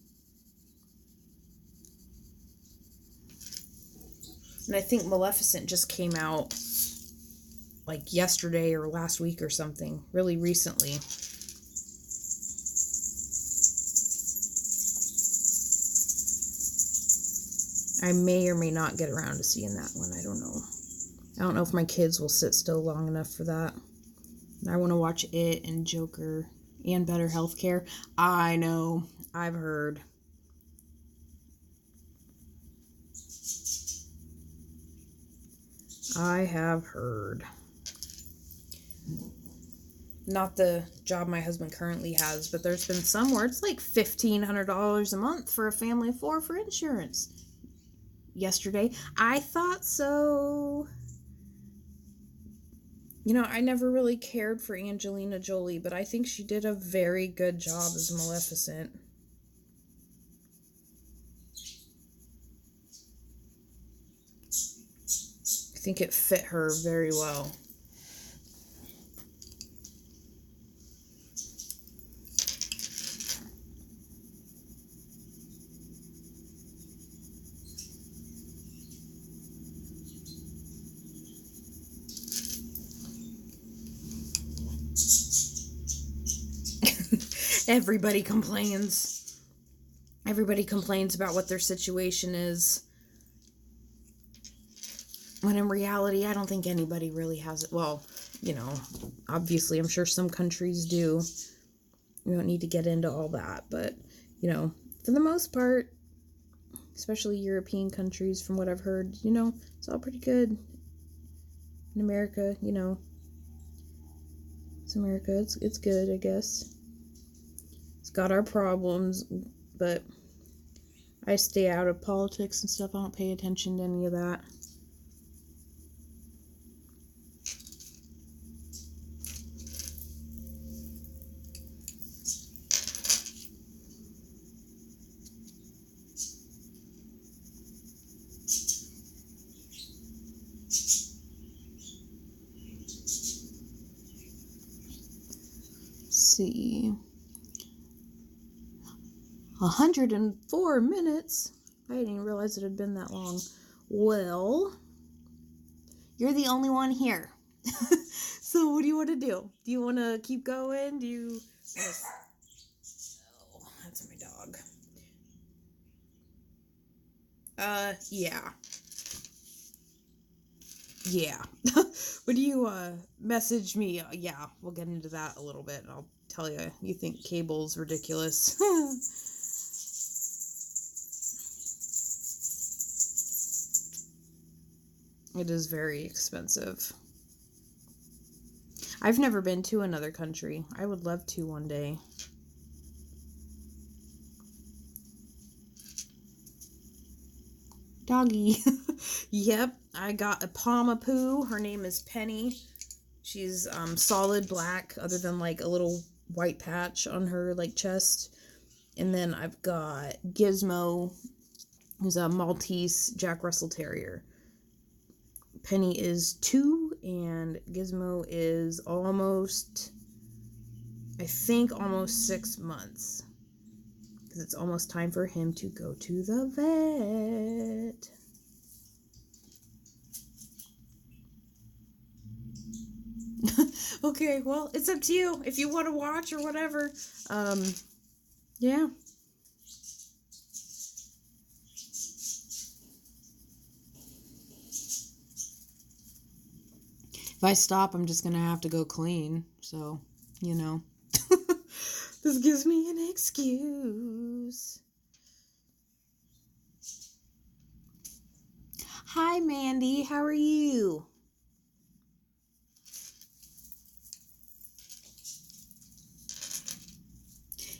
And I think Maleficent just came out like yesterday or last week or something, really recently. I may or may not get around to seeing that one. I don't know. I don't know if my kids will sit still long enough for that. I want to watch It and Joker and Better Healthcare. I know. I've heard. I have heard. Not the job my husband currently has, but there's been some where it's like $1,500 a month for a family of 4 for insurance. Yesterday, I thought so. You know, I never really cared for Angelina Jolie, but I think she did a very good job as Maleficent. I think it fit her very well. Everybody complains. Everybody complains about what their situation is. When in reality, I don't think anybody really has it. Well, you know, obviously, I'm sure some countries do. We don't need to get into all that. But, you know, for the most part, especially European countries, from what I've heard, you know, it's all pretty good. In America, you know, it's America. It's good, I guess. It's got our problems, but I stay out of politics and stuff. I don't pay attention to any of that. See, 104 minutes. I didn't even realize it had been that long. Well, you're the only one here. So what do you want to do? Do you want to keep going? Do you... Oh, that's my dog. Yeah. Yeah. Would you, message me? Yeah, we'll get into that a little bit, and I'll tell you, you think cable's ridiculous. It is very expensive. I've never been to another country. I would love to one day. Doggy. Yep, I got a Pomapoo. Her name is Penny. She's solid black, other than like a little white patch on her like chest. And then I've got Gizmo, who's a Maltese Jack Russell Terrier. Penny is 2, and Gizmo is almost 6 months. Because it's almost time for him to go to the vet. Okay, well, it's up to you if you want to watch or whatever. Yeah. If I stop, I'm just gonna have to go clean. So, you know. This gives me an excuse. Hi, Mandy. How are you?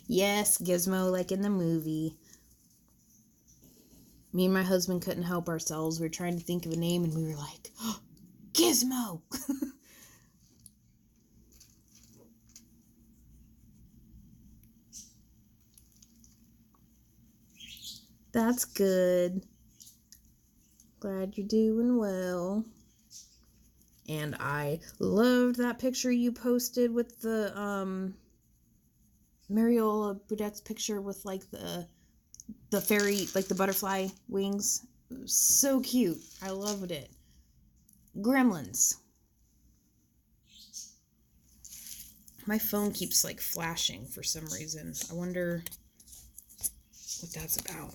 Yes, Gizmo, like in the movie. Me and my husband couldn't help ourselves. We were trying to think of a name, and we were like, oh, Gizmo! That's good. Glad you're doing well. And I loved that picture you posted with the Mariola Budeck's picture with like the fairy, like the butterfly wings. It was so cute. I loved it. Gremlins. My phone keeps like flashing for some reason. I wonder what that's about.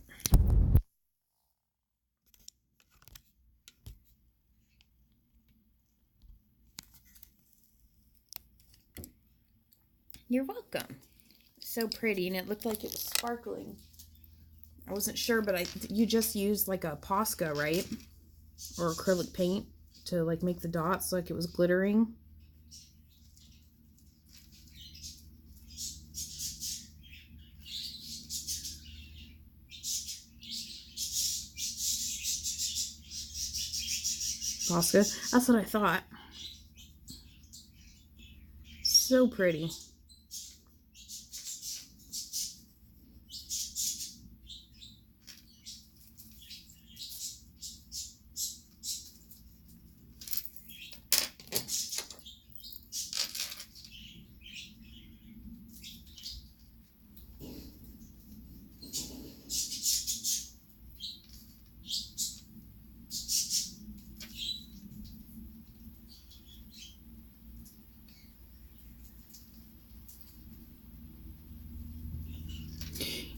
You're welcome. So pretty, and it looked like it was sparkling. I wasn't sure, but you just used like a Posca, right? Or acrylic paint to like make the dots like it was glittering. Posca. That's what I thought. So pretty.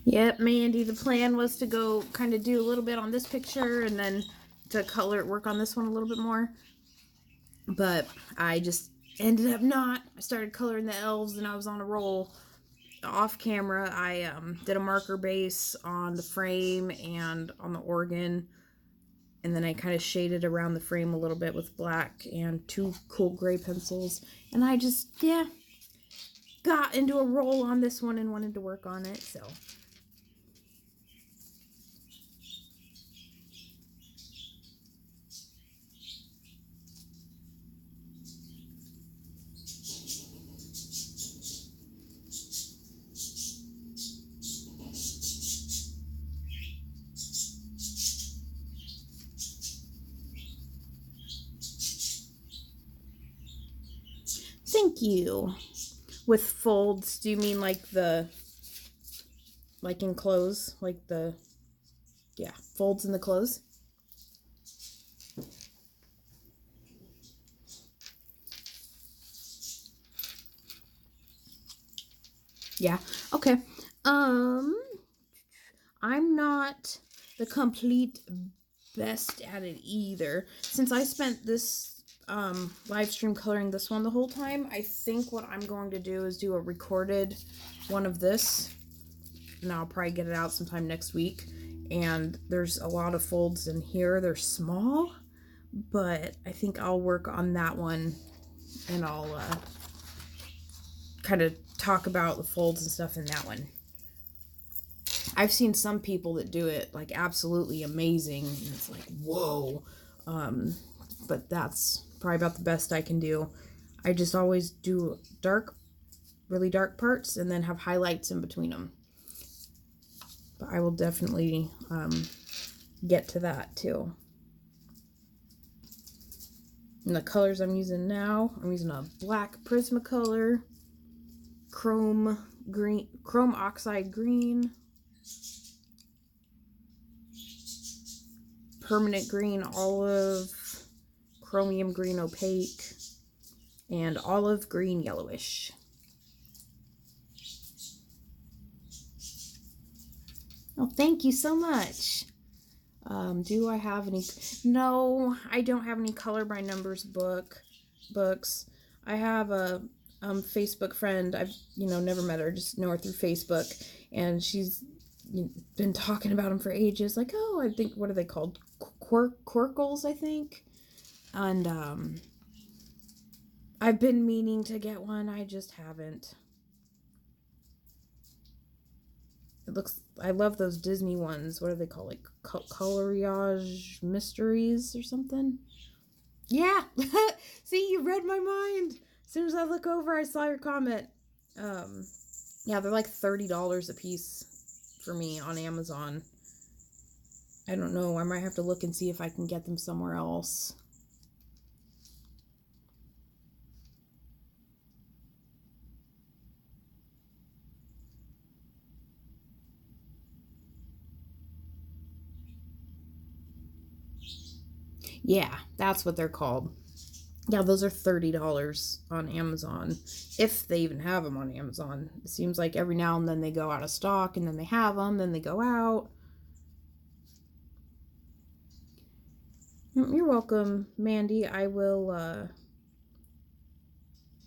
Yep, Mandy, the plan was to go kind of do a little bit on this picture and then to work on this one a little bit more. But I just ended up not. I started coloring the elves and I was on a roll. Off camera, I did a marker base on the frame and on the organ. And then I kind of shaded around the frame a little bit with black and 2 cool gray pencils. And I just, got into a roll on this one and wanted to work on it, so. Thank you. With folds, do you mean like in clothes? Like folds in the clothes? Yeah, okay. I'm not the complete best at it either. Since I spent this live stream coloring this one the whole time, I think what I'm going to do is do a recorded one of this, and I'll probably get it out sometime next week. And there's a lot of folds in here. They're small, but I think I'll work on that one, and I'll kind of talk about the folds and stuff in that one. I've seen some people that do it like absolutely amazing, and it's like, whoa. But that's probably about the best I can do. I just always do dark, really dark parts and then have highlights in between them. But I will definitely get to that too. And the colors I'm using now, I'm using a black Prismacolor, chrome oxide green, permanent green olive, chromium green opaque, and olive green yellowish. Oh, thank you so much. Do I have any? No, I don't have any color by numbers books. I have a Facebook friend. I've never met her, just know her through Facebook, and she's been talking about them for ages. Like, oh, I think, what are they called? Quirkles, I think. And I've been meaning to get one. I just haven't. I love those Disney ones. What are they called? Like Coloriage Mysteries or something? Yeah. See, you read my mind. As soon as I look over, I saw your comment. Yeah, they're like $30 a piece for me on Amazon. I don't know. I might have to look and see if I can get them somewhere else. Yeah, that's what they're called. Yeah, those are $30 on Amazon, if they even have them on Amazon. It seems like every now and then they go out of stock, and then they have them, then they go out. You're welcome, Mandy. I will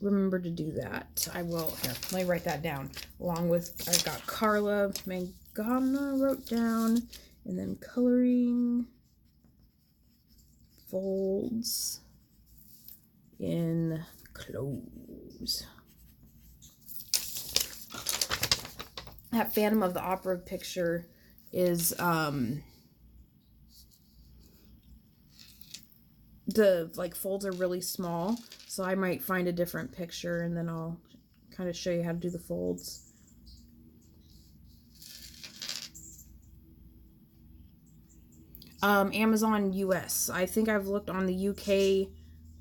remember to do that. I will. Here, let me write that down. Along with, I've got Carla Mangana wrote down, and then coloring folds in clothes. That Phantom of the Opera picture is the folds are really small, so I might find a different picture and then I'll kind of show you how to do the folds. Amazon US. I think I've looked on the UK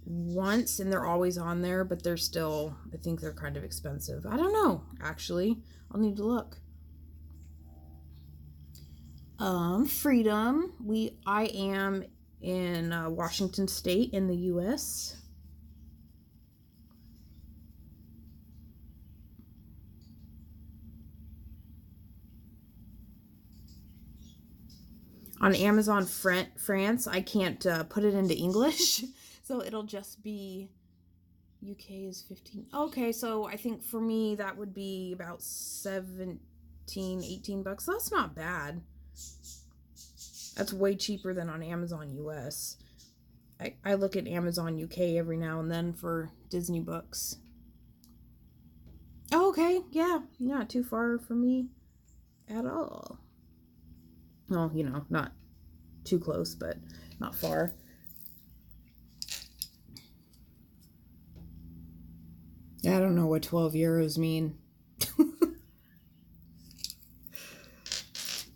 once and they're always on there, but they're still, I think they're kind of expensive. I don't know, actually. I'll need to look. Freedom. I am in Washington State in the US. On Amazon France, I can't put it into English, so it'll just be UK is 15. Okay, so I think for me that would be about 17, 18 bucks. That's not bad. That's way cheaper than on Amazon US. I look at Amazon UK every now and then for Disney books. Oh, okay, yeah, not too far from me at all. Well, not too close, but not far. I don't know what 12 euros mean.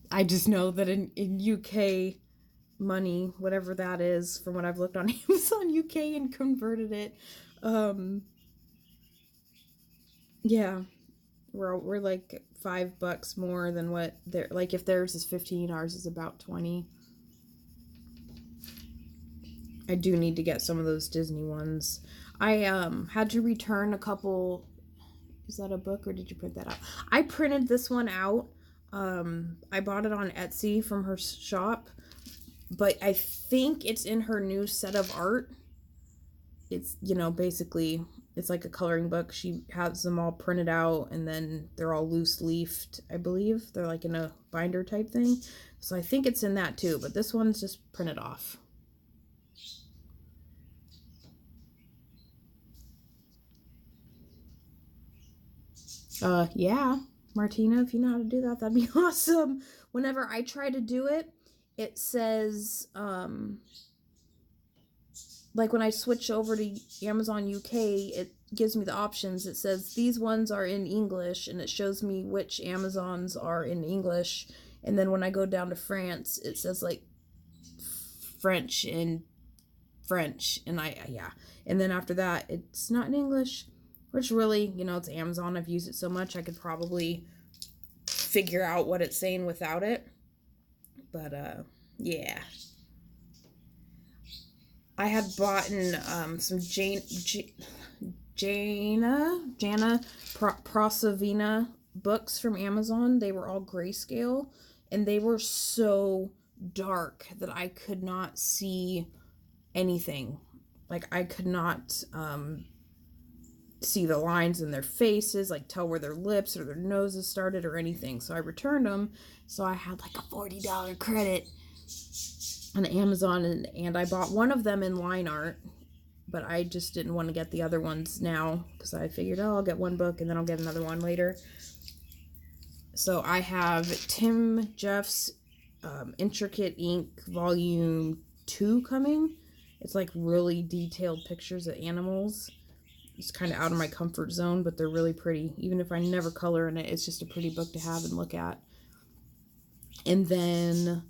I just know that in UK money, whatever that is, from what I've looked on Amazon UK and converted it, yeah, we're like $5 more than what they're like. If theirs is 15, ours is about 20. I do need to get some of those Disney ones. I had to return a couple. Is that a book or did you print that out? I printed this one out. I bought it on Etsy from her shop, but I think it's in her new set of art. It's, basically, it's like a coloring book. She has them all printed out, and then they're all loose leafed, I believe. They're like in a binder type thing. So I think it's in that too, but this one's just printed off. Yeah. Martina, if you know how to do that, that'd be awesome. Whenever I try to do it, it says, like when I switch over to Amazon UK, it gives me the options. It says these ones are in English, and it shows me which Amazons are in English. And then when I go down to France, it says like French and French, and and then after that it's not in English, which really, you know, it's Amazon. I've used it so much I could probably figure out what it's saying without it. But yeah, I had bought some Jana Prosavina books from Amazon. They were all grayscale, and they were so dark that I could not see anything. Like, I could not see the lines in their faces, like tell where their lips or their noses started or anything. So I returned them. So I had like a $40 credit on Amazon, and I bought one of them in line art, but I just didn't want to get the other ones now because I figured, oh, I'll get one book and then I'll get another one later. So I have Tim Jeff's Intricate Ink Volume 2 coming. It's like really detailed pictures of animals. It's kind of out of my comfort zone, but they're really pretty. Even if I never color in it, it's just a pretty book to have and look at. And then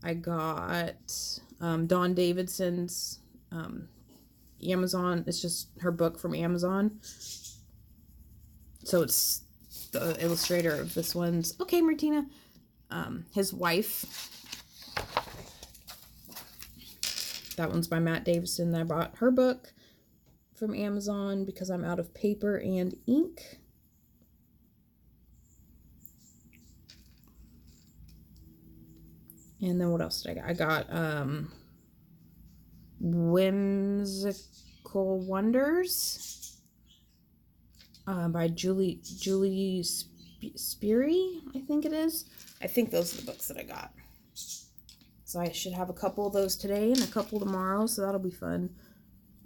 I got Dawn Davidson's Amazon. It's just her book from Amazon. So it's the illustrator of this one's, okay, Martina, his wife. That one's by Matt Davison. I bought her book from Amazon because I'm out of paper and ink. And then what else did I get? I got Whimsical Wonders by Julie Speary, I think it is. I think those are the books that I got. So I should have a couple of those today and a couple tomorrow, so that'll be fun.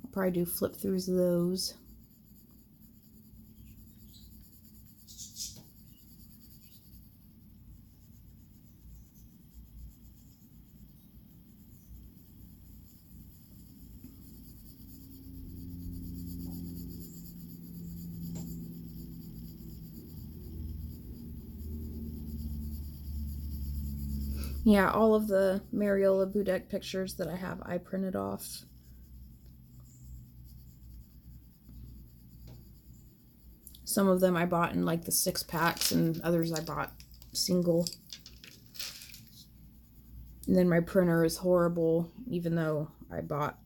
I'll probably do flip throughs of those. Yeah, all of the Mariola Budeck pictures that I have, I printed off. Some of them I bought in like the 6-packs, and others I bought single. And then my printer is horrible, even though I bought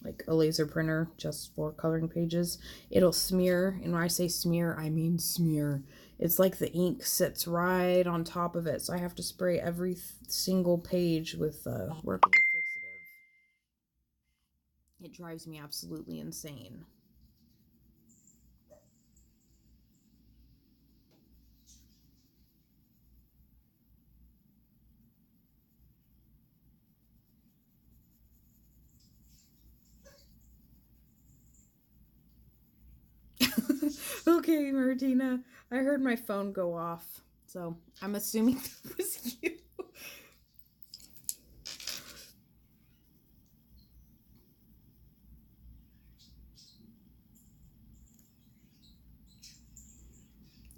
like a laser printer just for coloring pages. It'll smear, and when I say smear, I mean smear. It's like the ink sits right on top of it, so I have to spray every single page with workable fixative. It drives me absolutely insane. Okay, Martina, I heard my phone go off, so I'm assuming that was you.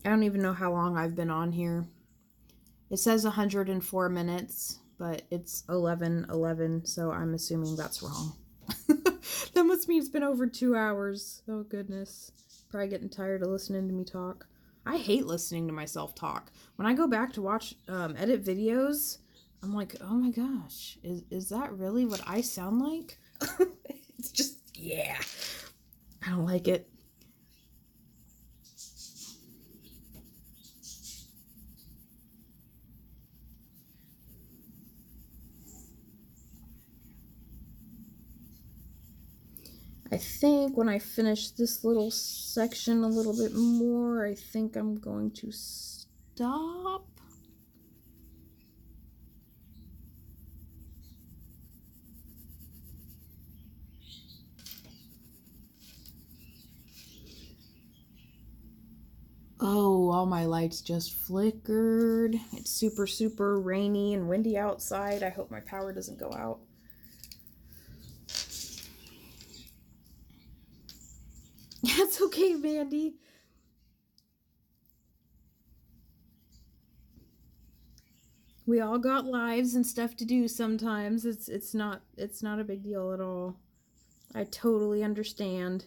I don't even know how long I've been on here. It says 104 minutes, but it's 11:11, so I'm assuming that's wrong. That must mean it's been over 2 hours. Oh, goodness. Probably getting tired of listening to me talk. I hate listening to myself talk. When I go back to watch, edit videos, I'm like, oh my gosh, is that really what I sound like? It's just, yeah. I don't like it. I think when I finish this little section a little bit more, I think I'm going to stop. Oh, all my lights just flickered. It's super, super rainy and windy outside. I hope my power doesn't go out. That's okay, Mandy. We all got lives and stuff to do sometimes. It's not a big deal at all. I totally understand.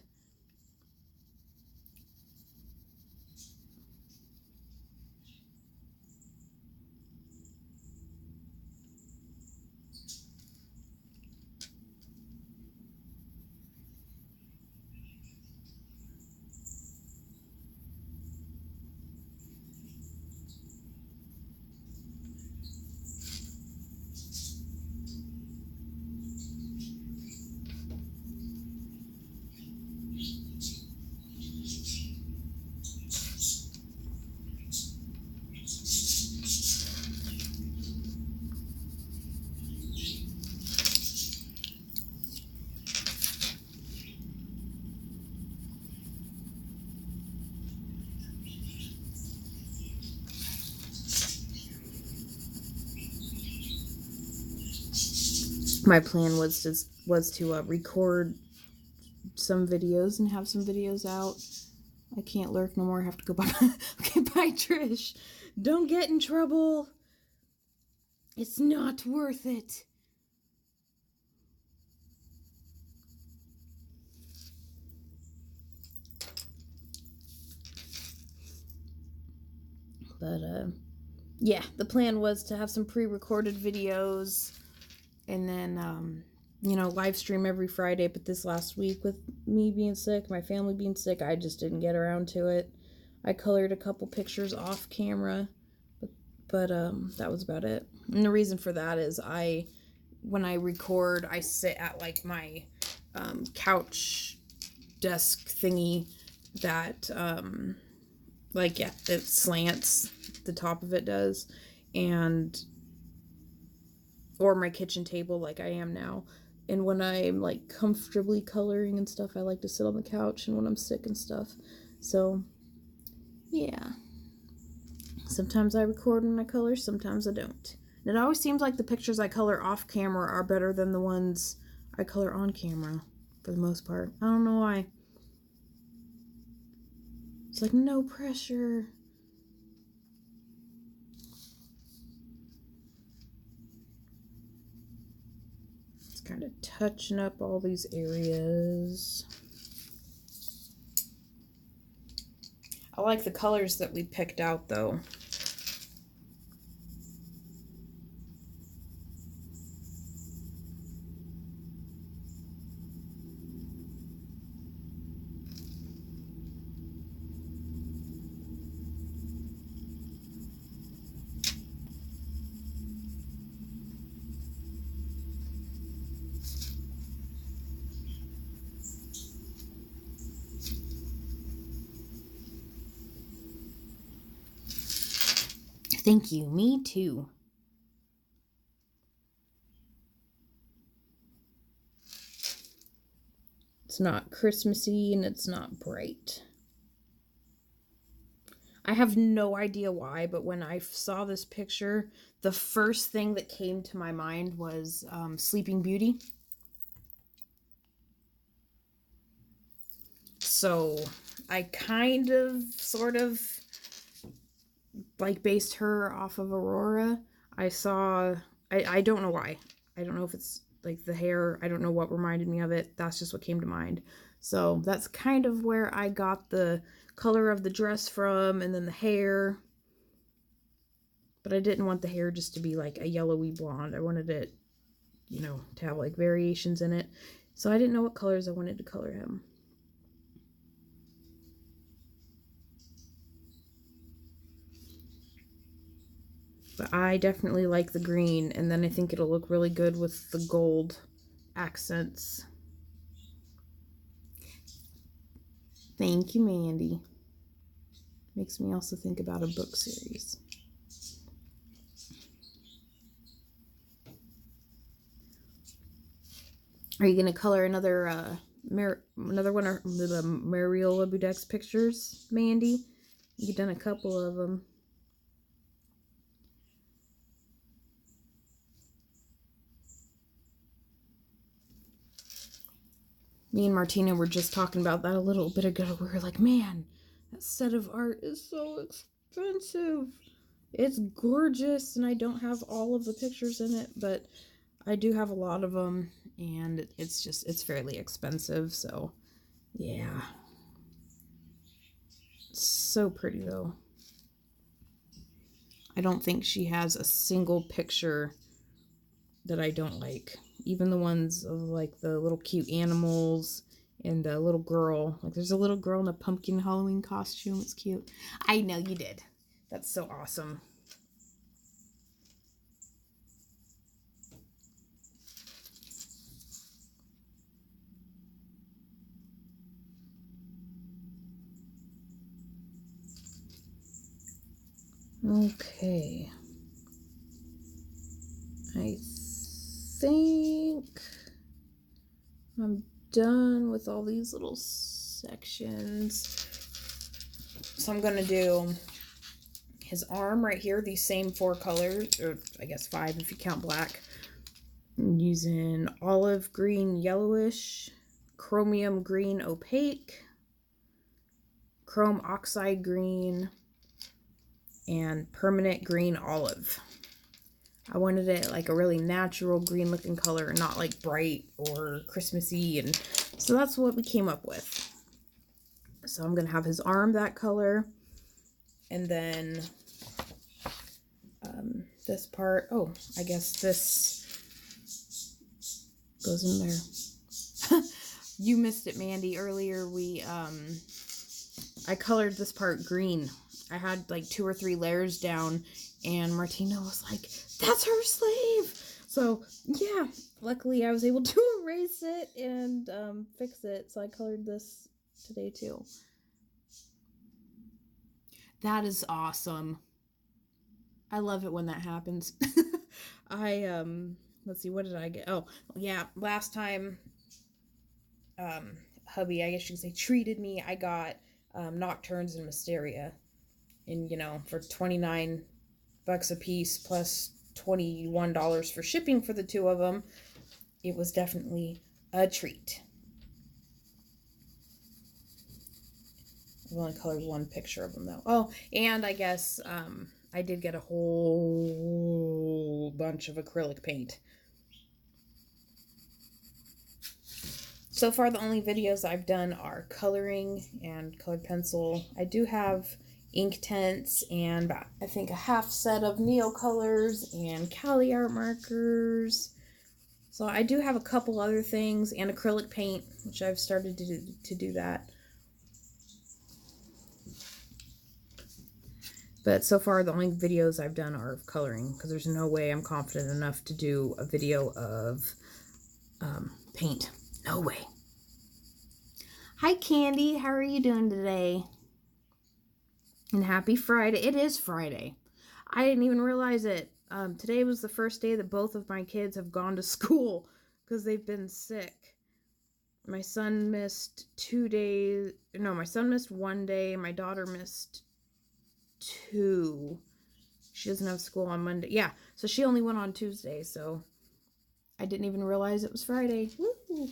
My plan was to record some videos and have some videos out. I can't lurk no more. I have to go by. Okay, bye, Trish. Don't get in trouble. It's not worth it. But yeah, the plan was to have some pre-recorded videos and then live stream every Friday. But this last week, with me being sick, my family being sick, I just didn't get around to it. I colored a couple pictures off camera, but that was about it. And the reason for that is when I record, I sit at like my couch desk thingy that it slants, the top of it does, or my kitchen table like I am now. And when I'm like comfortably coloring and stuff, I like to sit on the couch, and when I'm sick and stuff. So yeah, sometimes I record when I color, sometimes I don't. And it always seems like the pictures I color off camera are better than the ones I color on camera for the most part. I don't know why. It's like no pressure. It's kind of touching up all these areas. I like the colors that we picked out though. Thank you. Me too. It's not Christmassy and it's not bright. I have no idea why, but when I saw this picture, the first thing that came to my mind was Sleeping Beauty. So I kind of, sort of, like based her off of Aurora. I don't know why. I don't know if it's like the hair. I don't know what reminded me of it. That's just what came to mind. So that's kind of where I got the color of the dress from, and then the hair. But I didn't want the hair just to be like a yellowy blonde. I wanted it, to have like variations in it. So I didn't know what colors I wanted to color him. But I definitely like the green, and then I think it'll look really good with the gold accents. Thank you, Mandy. Makes me also think about a book series. Are you going to color another one of the Mariola Budeck's pictures, Mandy? You've done a couple of them. Me and Martina were just talking about that a little bit ago. We were like, man, that set of art is so expensive. It's gorgeous, and I don't have all of the pictures in it, but I do have a lot of them, and it's fairly expensive, so yeah. So pretty, though. I don't think she has a single picture that I don't like. Even the ones of, like, the little cute animals and the little girl. Like, there's a little girl in a pumpkin Halloween costume. It's cute. I know you did. That's so awesome. Okay. I think I'm done with all these little sections. So I'm going to do his arm right here, these same 4 colors, or I guess 5 if you count black. I'm using olive green yellowish, chromium green opaque, chrome oxide green, and permanent green olive. I wanted it like a really natural green looking color, not like bright or Christmassy, and so that's what we came up with. So I'm gonna have his arm that color, and then this part, oh, I guess this goes in there. You missed it, Mandy. Earlier I colored this part green. I had like 2 or 3 layers down, and Martina was like, that's her sleeve. So yeah, luckily I was able to erase it and fix it. So I colored this today too. That is awesome. I love it when that happens. Let's see, what did I get? Oh, yeah, last time hubby, I guess you could say, treated me, I got Nocturnes and Mysteria. And, you know, for $29 a piece plus $21 for shipping for the 2 of them, it was definitely a treat. I've only colored 1 picture of them, though. Oh, and I guess I did get a whole bunch of acrylic paint. So far, the only videos I've done are coloring and colored pencil. I do have ink tints and I think a half set of Neocolors and Cali art markers. So I do have a couple other things, and acrylic paint, which I've started to do that. But so far, the only videos I've done are of coloring, because there's no way I'm confident enough to do a video of paint. No way. Hi, Candy. How are you doing today? And happy Friday. It is Friday. I didn't even realize it. Today was the first day that both of my kids have gone to school because they've been sick. My son missed 2 days. No, my son missed 1 day. My daughter missed 2. She doesn't have school on Monday. Yeah, so she only went on Tuesday, so I didn't even realize it was Friday. Woo!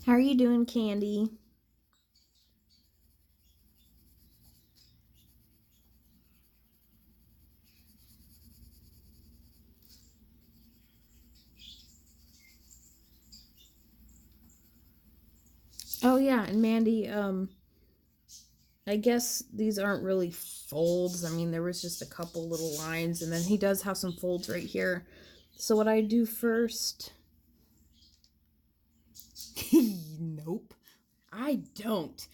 How are you doing, Candy? Oh, yeah, and Mandy, I guess these aren't really folds. I mean, there was just a couple little lines, and then he does have some folds right here. So what I do first... Nope. I don't.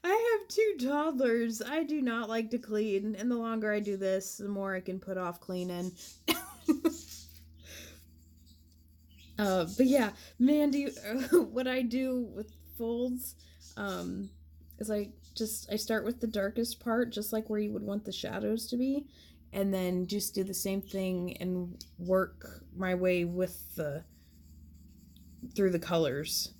I have 2 toddlers. I do not like to clean, and the longer I do this, the more I can put off cleaning. But yeah, Mandy, what I do with folds is I start with the darkest part, just like where you would want the shadows to be, and then just do the same thing and work my way with through the colors.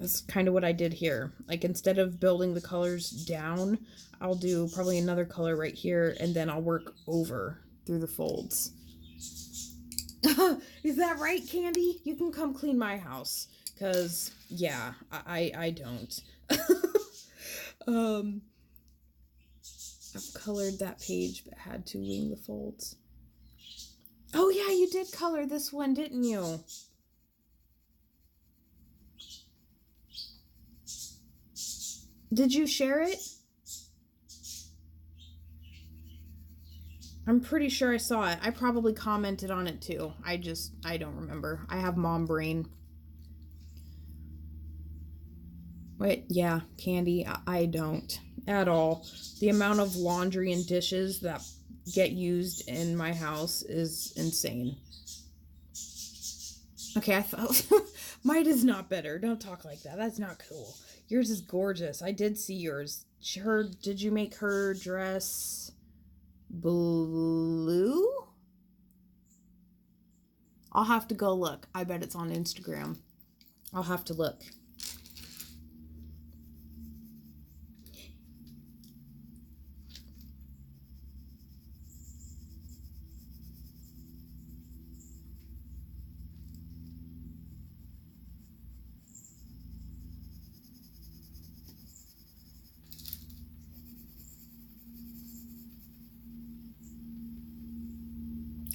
That's kind of what I did here. Like, instead of building the colors down, I'll do probably another color right here, and then I'll work over through the folds. Is that right, Candy? You can come clean my house. Because, yeah, I don't. I've colored that page, but had to wing the folds. Oh, yeah, you did color this one, didn't you? Did you share it? I'm pretty sure I saw it. I probably commented on it too. I don't remember. I have mom brain. Wait, yeah, Candy, I don't at all. The amount of laundry and dishes that get used in my house is insane. Okay, I thought mine is not better. Don't talk like that. That's not cool. Yours is gorgeous. I did see yours. Did you make her dress blue? I'll have to go look. I bet it's on Instagram. I'll have to look.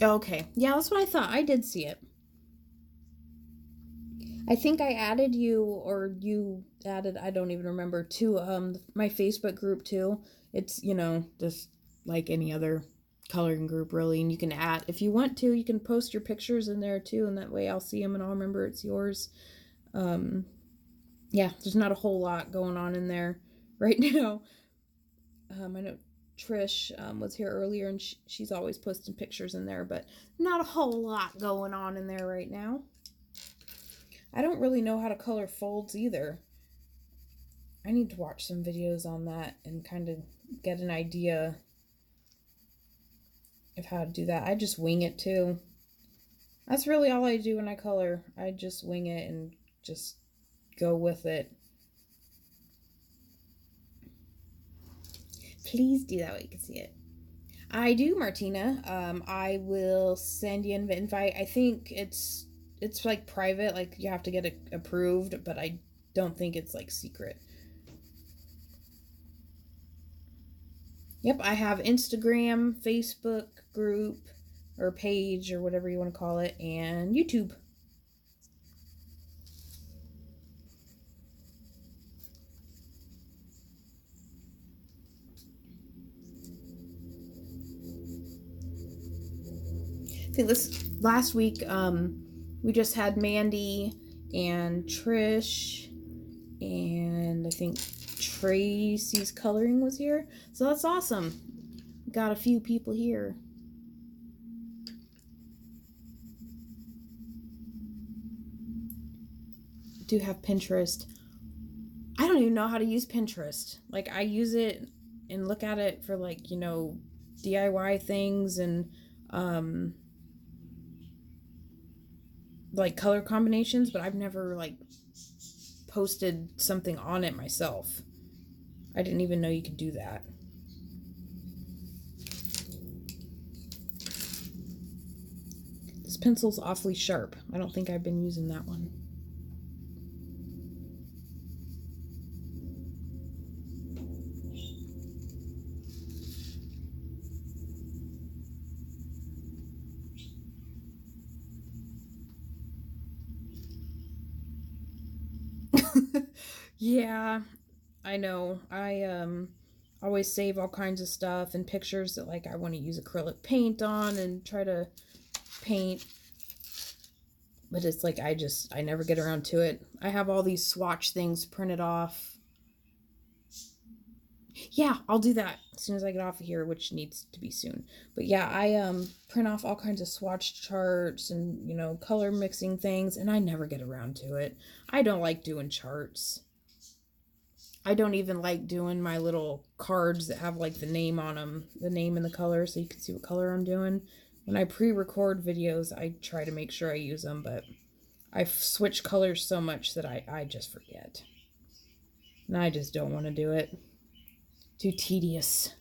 Okay. Yeah, that's what I thought. I did see it. I think I added you, or you added, I don't even remember, to my Facebook group too. It's, just like any other coloring group really, and you can add, if you want to, you can post your pictures in there too, and that way I'll see them and I'll remember it's yours. Yeah, there's not a whole lot going on in there right now. I know Trish was here earlier, and she's always posting pictures in there, but not a whole lot going on in there right now. I don't really know how to color folds either. I need to watch some videos on that and kind of get an idea of how to do that. I just wing it too. That's really all I do when I color. I just wing it and just go with it. Please do that way you can see it. I do, Martina. I will send you an invite. I think it's like private, like you have to get it approved, but I don't think it's like secret. Yep, I have Instagram, Facebook group, or page, or whatever you want to call it, and YouTube. I think this last week, we just had Mandy and Trish, and I think Tracy's coloring was here. So that's awesome. Got a few people here. Do have Pinterest. I don't even know how to use Pinterest. Like, I use it and look at it for, like, DIY things and like color combinations, but I've never like posted something on it myself. I didn't even know you could do that. This pencil's awfully sharp. I don't think I've been using that one. Yeah, I know. I always save all kinds of stuff and pictures that like I want to use acrylic paint on and try to paint. But it's like, I never get around to it. I have all these swatch things printed off. Yeah, I'll do that as soon as I get off of here, which needs to be soon. But yeah, I print off all kinds of swatch charts and, color mixing things, and I never get around to it. I don't like doing charts. I don't even like doing my little cards that have like the name on them, the name and the color, so you can see what color I'm doing. When I pre-record videos, I try to make sure I use them, but I switch colors so much that I just forget. And I just don't want to do it. Too tedious.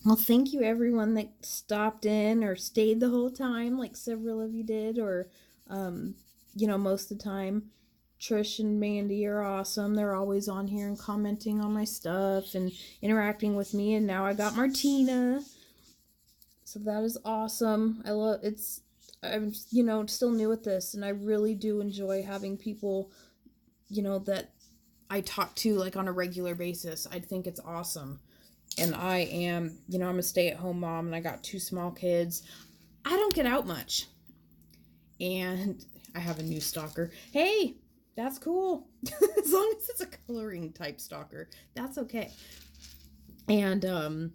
Well, thank you everyone that stopped in or stayed the whole time, like several of you did, or, most of the time. Trish and Mandy are awesome. They're always on here and commenting on my stuff and interacting with me. And now I got Martina. So that is awesome. I'm, still new at this, and I really do enjoy having people, that I talk to like on a regular basis. I think it's awesome. And I am, I'm a stay-at-home mom, and I got 2 small kids. I don't get out much. And I have a new stalker. Hey, that's cool. As long as it's a coloring type stalker, that's okay. And, and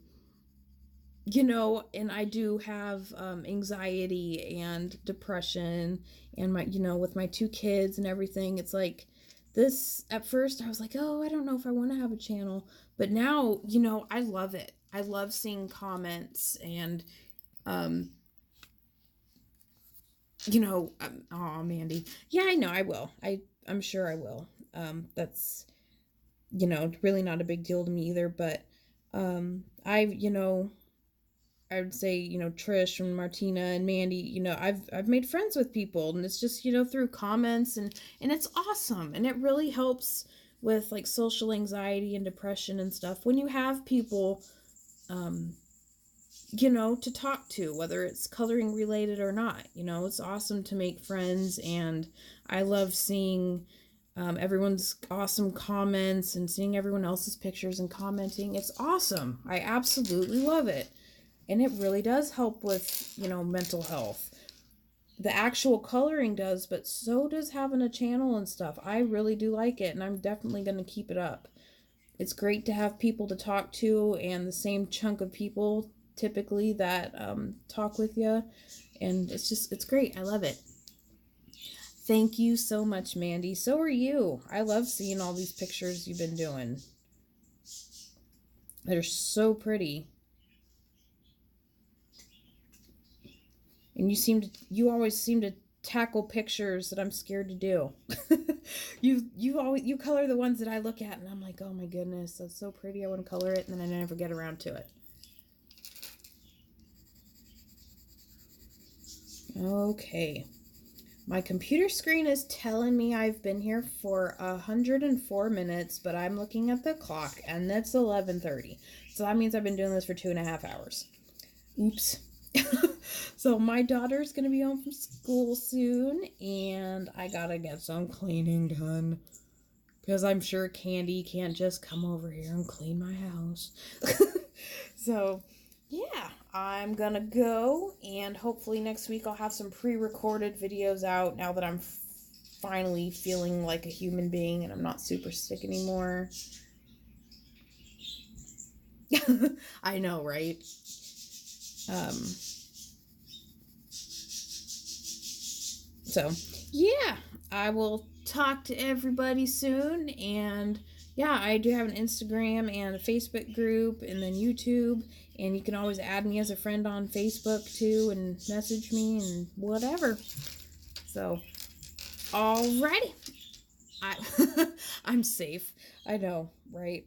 I do have anxiety and depression, and with my 2 kids and everything, it's like this. At first I was like, oh, I don't know if I want to have a channel, but now, I love it. I love seeing comments and, oh, Mandy. Yeah, I know I will. I'm sure I will. That's, really not a big deal to me either, but, I would say, Trish and Martina and Mandy, I've made friends with people, and it's just, through comments, and it's awesome. And it really helps with like social anxiety and depression and stuff when you have people, to talk to, whether it's coloring related or not. It's awesome to make friends, and I love seeing everyone's awesome comments and seeing everyone else's pictures and commenting. It's awesome. I absolutely love it. And it really does help with, mental health. The actual coloring does, but so does having a channel and stuff. I really do like it, and I'm definitely going to keep it up. It's great to have people to talk to, and the same chunk of people typically that talk with you. And it's great. I love it. Thank you so much, Mandy. So are you. I love seeing all these pictures you've been doing. They're so pretty. And you always seem to tackle pictures that I'm scared to do. You color the ones that I look at, and I'm like, oh my goodness, that's so pretty. I want to color it, and then I never get around to it. Okay. My computer screen is telling me I've been here for 104 minutes, but I'm looking at the clock, and that's 11:30. So that means I've been doing this for 2.5 hours. Oops. So my daughter's going to be home from school soon, and I got to get some cleaning done, because I'm sure Candy can't just come over here and clean my house. So, yeah, I'm going to go, and hopefully next week I'll have some pre-recorded videos out now that I'm finally feeling like a human being and I'm not super sick anymore. I know, right? So, yeah, I will talk to everybody soon, and yeah, I do have an Instagram and a Facebook group, and then YouTube, and you can always add me as a friend on Facebook too, and message me and whatever. So, alrighty. I'm safe. I know, right?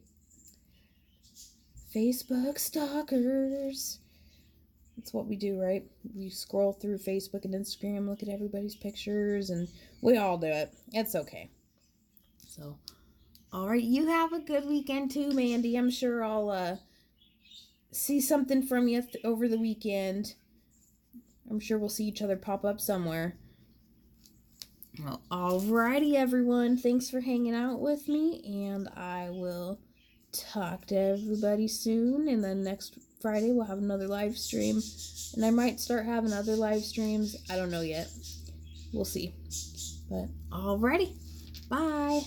Facebook stalkers. That's what we do, right? We scroll through Facebook and Instagram, look at everybody's pictures, and we all do it. It's okay. So, alright, you have a good weekend too, Mandy. I'm sure I'll see something from you over the weekend. I'm sure we'll see each other pop up somewhere. Well, alrighty, everyone. Thanks for hanging out with me, and I will talk to everybody soon. And then next Friday, we'll have another live stream. And I might start having other live streams. I don't know yet. We'll see. But alrighty. Bye.